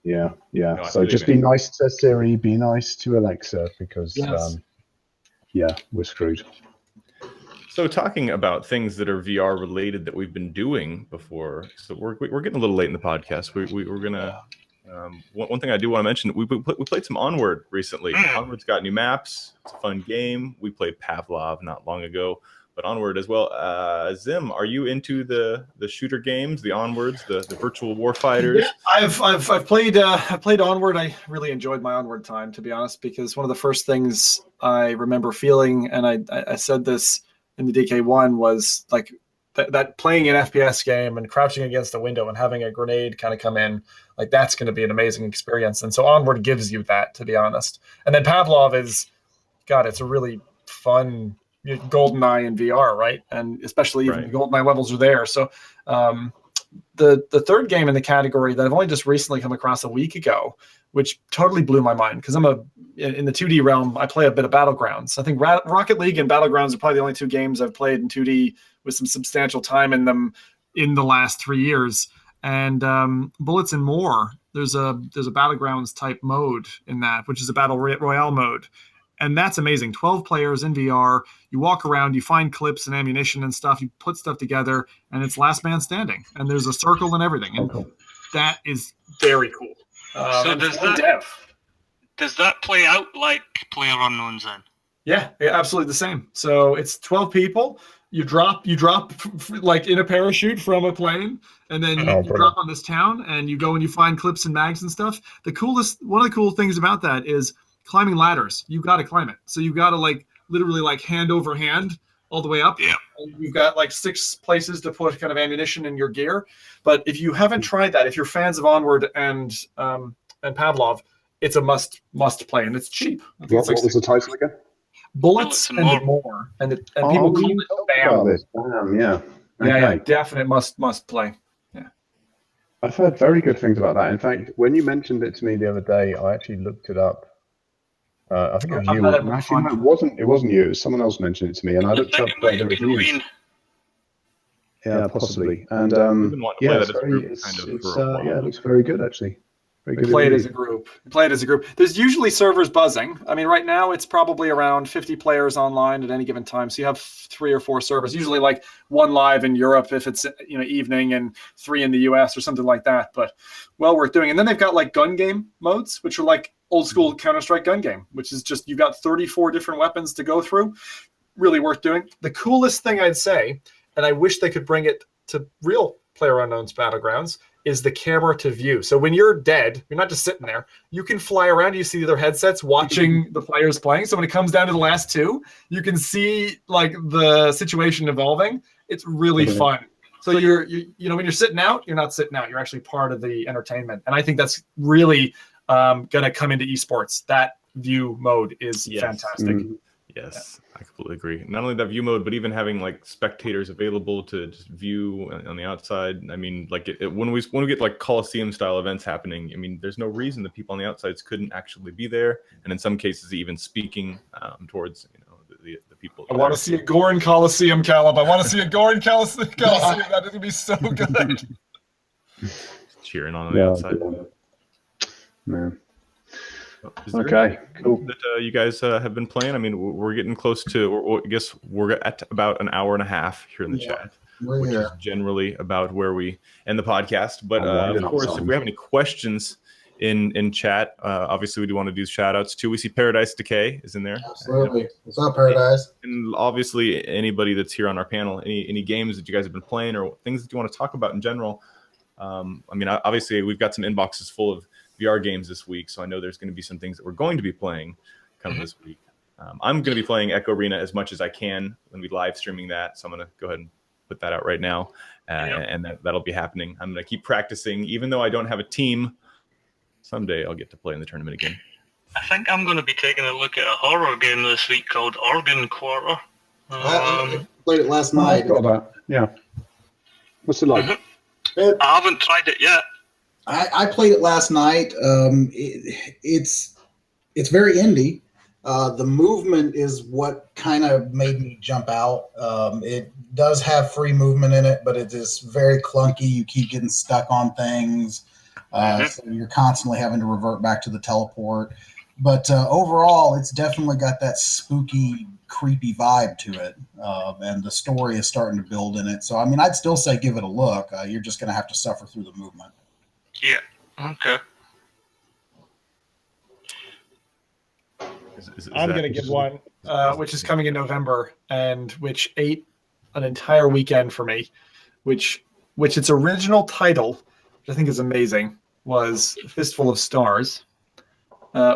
G: Yeah. No, so just be nice to Siri, be nice to Alexa, because we're screwed.
D: So talking about things that are VR related that we've been doing before, so we're getting a little late in the podcast. We're gonna one thing I do want to mention, we played some Onward recently. Onward's got new maps. It's a fun game. We played Pavlov not long ago. But Onward as well. Zim, are you into the shooter games, the Onwards, the virtual warfighters?
C: Yeah, I've played Onward. I really enjoyed my Onward time, to be honest, because one of the first things I remember feeling, and I said this in the DK1, was like that playing an FPS game and crouching against a window and having a grenade kind of come in, like that's going to be an amazing experience. And so Onward gives you that, to be honest. And then Pavlov it's a really fun GoldenEye in VR, right? And especially even the GoldenEye levels are there. So the third game in the category that I've only just recently come across a week ago which totally blew my mind because in the 2D realm, I play a bit of Battlegrounds. I think Rocket League and Battlegrounds are probably the only two games I've played in 2D with some substantial time in them in the last 3 years. And Bullets and More, there's a Battlegrounds type mode in that, which is a Battle Royale mode. And that's amazing. 12 players in VR. You walk around, you find clips and ammunition and stuff. You put stuff together, and it's last man standing. And there's a circle and everything. And that is very cool.
B: So does that play out like PlayerUnknown's then?
C: Yeah, absolutely the same. So it's 12 people. You drop like in a parachute from a plane, and then you drop on this town, and you go and you find clips and mags and stuff. One of the cool things about that is climbing ladders. You got to climb it. So you got to like literally like hand over hand all the way up. Yeah. And you've got like 6 places to put kind of ammunition in your gear. But if you haven't tried that, if you're fans of Onward and Pavlov, it's a must play, and it's cheap.
G: What was the title again?
C: Bullets and More. And people call it BAM.
G: BAM, yeah.
C: Yeah, definite must play. Yeah.
G: I've heard very good things about that. In fact, when you mentioned it to me the other day, I actually looked it up. I think it was you. Actually, no, it wasn't you. It was someone else mentioned it to me, and I looked up the reviews. Yeah, possibly. And it looks very good actually.
C: We play it as a group. There's usually servers buzzing. I mean, right now it's probably around 50 players online at any given time. So you have 3 or 4 servers, usually like 1 live in Europe if it's evening, and 3 in the US or something like that. But well worth doing. And then they've got like gun game modes, which are like old school Counter-Strike gun game, which is just you've got 34 different weapons to go through. Really worth doing. The coolest thing I'd say, and I wish they could bring it to real PlayerUnknown's Battlegrounds, is the camera to view. So when you're dead, you're not just sitting there. You can fly around. You see their headsets watching the players playing. So when it comes down to the last 2, you can see like the situation evolving. It's really fun. So you're when you're sitting out, you're not sitting out. You're actually part of the entertainment. And I think that's really going to come into esports. That view mode is fantastic.
D: Mm-hmm. Yes, yeah. I completely agree. Not only that view mode, but even having like spectators available to just view on the outside. I mean, like when we get like Coliseum style events happening, I mean, there's no reason that people on the outsides couldn't actually be there, and in some cases, even speaking towards the people.
C: I want to see a Gorin Coliseum, Caleb. I want to see a Gorin Coliseum. That would be so good.
D: Cheering on the outside.
G: Man. Okay, cool.
D: That you guys have been playing. I mean, we're getting close to. I guess we're at about an hour and a half here in the chat, which is generally about where we end the podcast. But of course, if we have any questions in chat, obviously we do want to do shout outs too. We see Paradise Decay is in there.
F: Absolutely. What's up, Paradise?
D: And obviously anybody that's here on our panel, any games that you guys have been playing or things that you want to talk about in general. I mean, obviously we've got some inboxes full of VR games this week, so I know there's going to be some things that we're going to be playing come this week. I'm going to be playing Echo Arena as much as I can when we live streaming that, so I'm going to go ahead and put that out right now, and that'll be happening. I'm going to keep practicing, even though I don't have a team. Someday I'll get to play in the tournament again.
B: I think I'm going to be taking a look at a horror game this week called Organ Quarter.
F: I played it last night.
G: Yeah. What's it like?
B: I haven't tried it yet.
F: I played it last night. It's very indie. The movement is what kind of made me jump out. It does have free movement in it, but it is very clunky. You keep getting stuck on things. So you're constantly having to revert back to the teleport. But overall, it's definitely got that spooky, creepy vibe to it. And the story is starting to build in it. So, I mean, I'd still say give it a look. You're just going to have to suffer through the movement.
B: Yeah. Okay.
C: I'm going to give one, which is coming in November, and which ate an entire weekend for me, which its original title, which I think is amazing, was Fistful of Stars,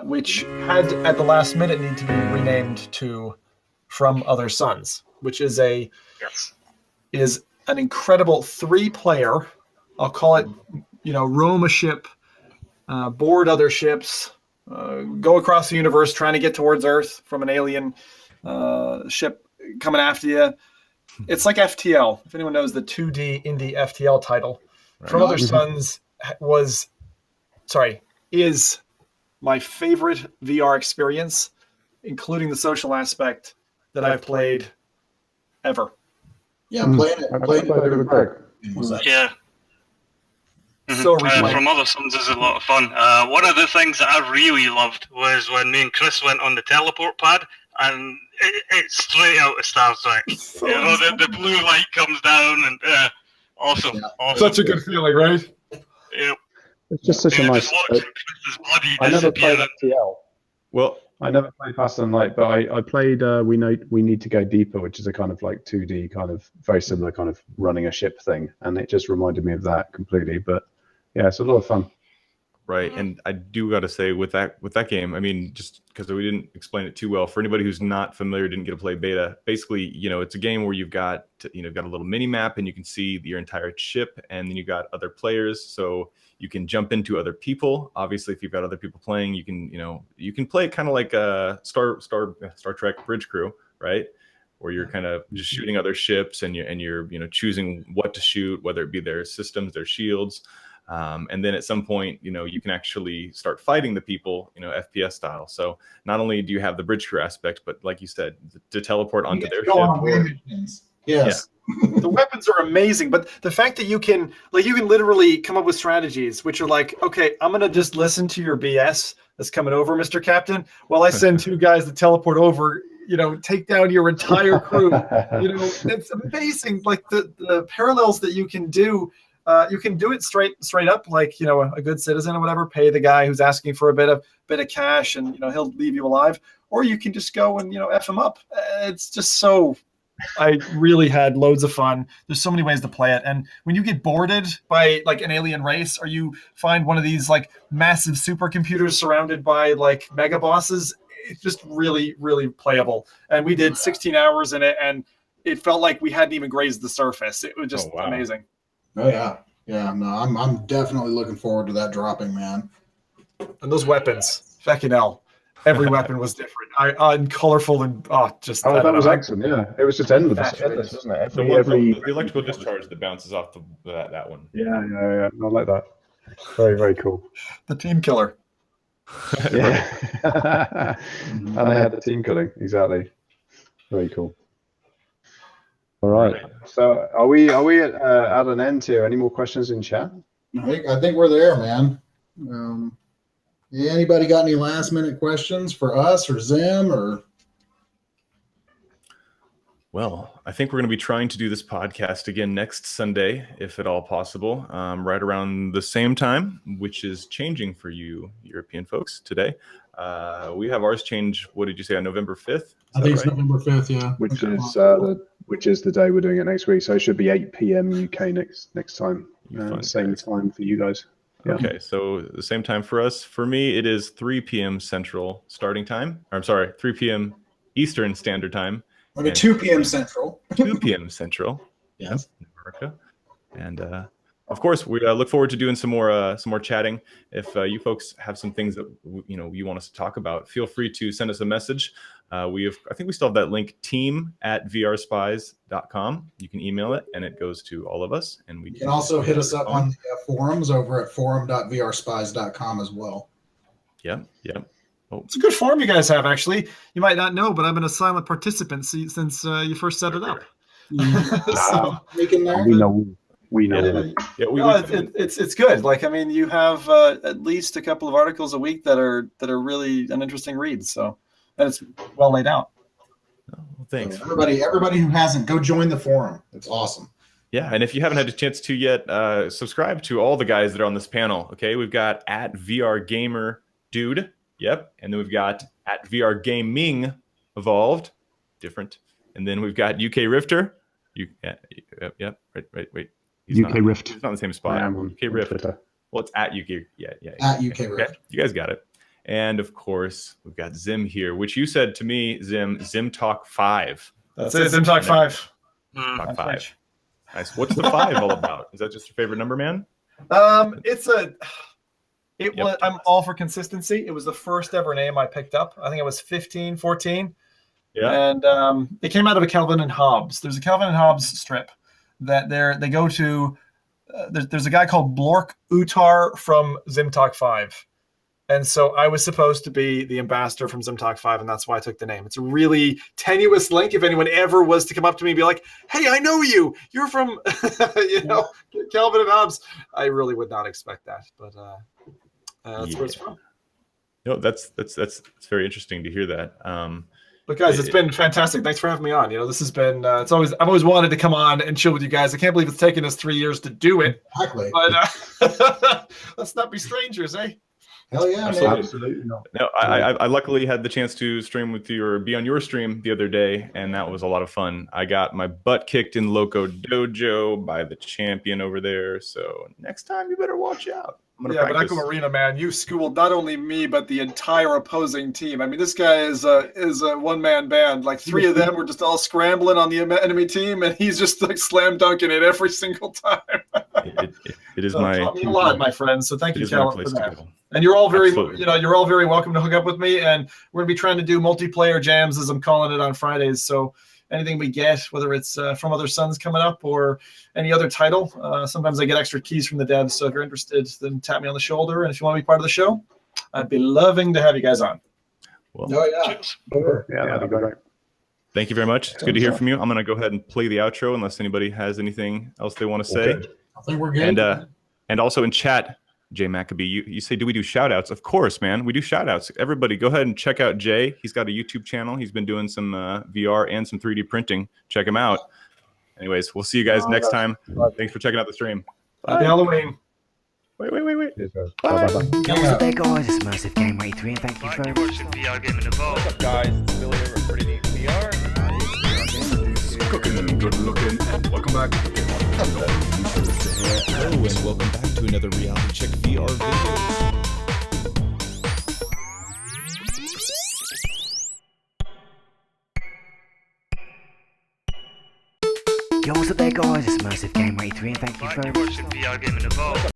C: which had at the last minute need to be renamed to From Other Suns, which is an incredible 3-player. I'll call it, roam a ship, board other ships, go across the universe trying to get towards Earth from an alien ship coming after you. It's like FTL. If anyone knows the 2D indie FTL title, From Other Suns is my favorite VR experience, including the social aspect, that I've played ever.
F: Yeah, playing it with Greg.
B: Yeah.
C: So
B: From Other Sons is a lot of fun. One of the things that I really loved was when me and Chris went on the teleport pad, and it's straight out of Star Trek.
C: So
B: the blue light comes down, and awesome.
C: Such a good feeling, right?
B: Yep.
G: It's just such a nice.
B: Just watching Chris's body
G: I never played
B: disappear.
G: FTL.
D: Well,
G: I never played Faster Than Light, but I played We Need to Go Deeper, which is a kind of like 2D kind of very similar kind of running a ship thing, and it just reminded me of that completely. But yeah, it's a lot of fun.
D: right, and I do got to say with that game, I mean, just because we didn't explain it too well for anybody who's not familiar, didn't get to play beta. Basically, it's a game where you've got got a little mini map, and you can see your entire ship, and then you got other players, so you can jump into other people. Obviously, if you've got other people playing, you can play kind of like a Star Trek Bridge Crew, right? Where you're kind of just shooting other ships, and you're choosing what to shoot, whether it be their systems, their shields. And then at some point, you can actually start fighting the people, FPS style. So not only do you have the bridge crew aspect, but like you said, to teleport onto their ship.
F: Yes.
C: The weapons are amazing, but the fact that you can literally come up with strategies which are like, okay, I'm gonna just listen to your BS that's coming over, Mr. Captain, while I send two guys to teleport over, take down your entire crew. It's amazing. Like the parallels that you can do. You can do it straight up, like a good citizen or whatever. Pay the guy who's asking for a bit of cash, and he'll leave you alive. Or you can just go and f him up. It's just so. I really had loads of fun. There's so many ways to play it, and when you get boarded by like an alien race, or you find one of these like massive supercomputers surrounded by like mega bosses, it's just really, really playable. And we did 16 hours in it, and it felt like we hadn't even grazed the surface. It was just amazing.
F: Oh yeah, no, I'm definitely looking forward to that dropping, man.
C: And those weapons, fucking hell, every weapon was different, and colorful, and
G: that was excellent. Yeah, it was just endless, wasn't it?
D: The electrical discharge that bounces off that one.
G: Yeah, I like that. Very, very cool.
C: The team killer.
G: Yeah, and they had the team killing, exactly. Very cool. All right. So are we at an end here? Any more questions in chat?
F: I think we're there, man. Anybody got any last minute questions for us or Zim or?
D: Well, I think we're going to be trying to do this podcast again next Sunday, if at all possible, right around the same time, which is changing for you European folks today. We have ours change. What did you say, on November 5th?
F: I think it's November 5th, yeah.
G: Which is the day we're doing it next week. So it should be 8 p.m. UK next time. Same time for you guys. Yeah.
D: Okay, so the same time for us. For me, it is 3 p.m. Central starting time. Or, I'm sorry, 3 p.m. Eastern Standard Time.
F: Maybe 2 p.m. Central.
D: 2 p.m. Central.
F: Yes.
D: In America. And of course, we look forward to doing some more chatting. If you folks have some things that you want us to talk about, feel free to send us a message. I think we still have that link, team@VRSpies.com. You can email it, and it goes to all of us. And we
F: can also hit us up on the forums over at forum.vrspies.com as well.
D: Yeah. Oh.
C: It's a good forum you guys have, actually. You might not know, but I've been a silent participant since you first set it up.
G: We know.
C: It's good. Like, I mean, you have at least a couple of articles a week that are really an interesting read. So, and it's well laid out.
D: Well, thanks.
F: So everybody who hasn't, go join the forum. It's awesome.
D: Yeah, and if you haven't had a chance to yet, subscribe to all the guys that are on this panel. Okay, we've got @VRGamer Dude. Yep, and then we've got @VR Gaming Evolved, different, and then we've got UKRifter. Yep. Wait.
G: UKRift.
D: He's not in the same spot. UKRift. Well, it's @UK. Yeah.
F: @UKRift.
D: Okay. You guys got it. And of course, we've got Zim here, which you said to me, Zimtok5.
C: That's it. Zimtok5.
D: Zimtok5. Nice. What's the 5 all about? Is that just your favorite number, man?
C: I'm all for consistency. It was the first ever name I picked up. I think it was 15, 14.
D: Yeah.
C: And it came out of a Calvin and Hobbes. There's a Calvin and Hobbes strip that they go to. There's a guy called Blork Utar from Zimtok5. And so I was supposed to be the ambassador from Zimtok5, and that's why I took the name. It's a really tenuous link. If anyone ever was to come up to me and be like, "Hey, I know you. You're from, Calvin and Hobbes," I really would not expect that. But that's where it's from.
D: No, that's very interesting to hear that.
C: But guys, it's been fantastic. Thanks for having me on. This has been I've always wanted to come on and chill with you guys. I can't believe it's taken us 3 years to do it.
F: Exactly.
C: But let's not be strangers, eh?
F: Hell yeah,
D: Absolutely.
F: man.
G: Absolutely not.
D: No, I luckily had the chance to stream with you or be on your stream the other day, and that was a lot of fun. I got my butt kicked in Loco Dojo by the champion over there. So next time you better watch out.
C: But Echo Arena, man, you schooled not only me but the entire opposing team. I mean, this guy is a one-man band. Like 3 of them were just all scrambling on the enemy team, and he's just like slam dunking it every single time.
D: It is
C: so
D: my
C: taught me a lot, my friends. So thank you, Calvin, for that.
D: Schedule.
C: And you're all very,
D: Absolutely.
C: you're all very welcome to hook up with me. And we're gonna be trying to do multiplayer jams, as I'm calling it, on Fridays. So anything we get, whether it's from Other Suns coming up or any other title, sometimes I get extra keys from the devs. So if you're interested, then tap me on the shoulder. And if you want to be part of the show, I'd be loving to have you guys on.
D: Well,
G: Yeah, that'd be great.
D: thank you very much. It's good to hear from you. I'm going to go ahead and play the outro unless anybody has anything else they want to say.
F: I think we're good.
D: And also in chat, Jay Maccabee, you say, do we do shout outs? Of course, man. We do shout outs. Everybody go ahead and check out Jay. He's got a YouTube channel. He's been doing some VR and some 3D printing. Check him out. Anyways, we'll see you guys next time. Thanks for checking out the stream.
C: Happy Halloween.
D: Wait.
G: Bye.
A: What's up there, guys? It's Immersive Gamer 83, and thank you very much.
B: Watching VR Gaming Evolve.
I: What's up, guys? It's Billy over at Pretty Neat VR.
E: Cooking and good looking. Welcome back. Hello and welcome back to another Reality Check VR video.
A: Yo, what's up there, guys? It's Immersive Gamer 83, and thank you very much.
B: Watching VR Gaming Evolve.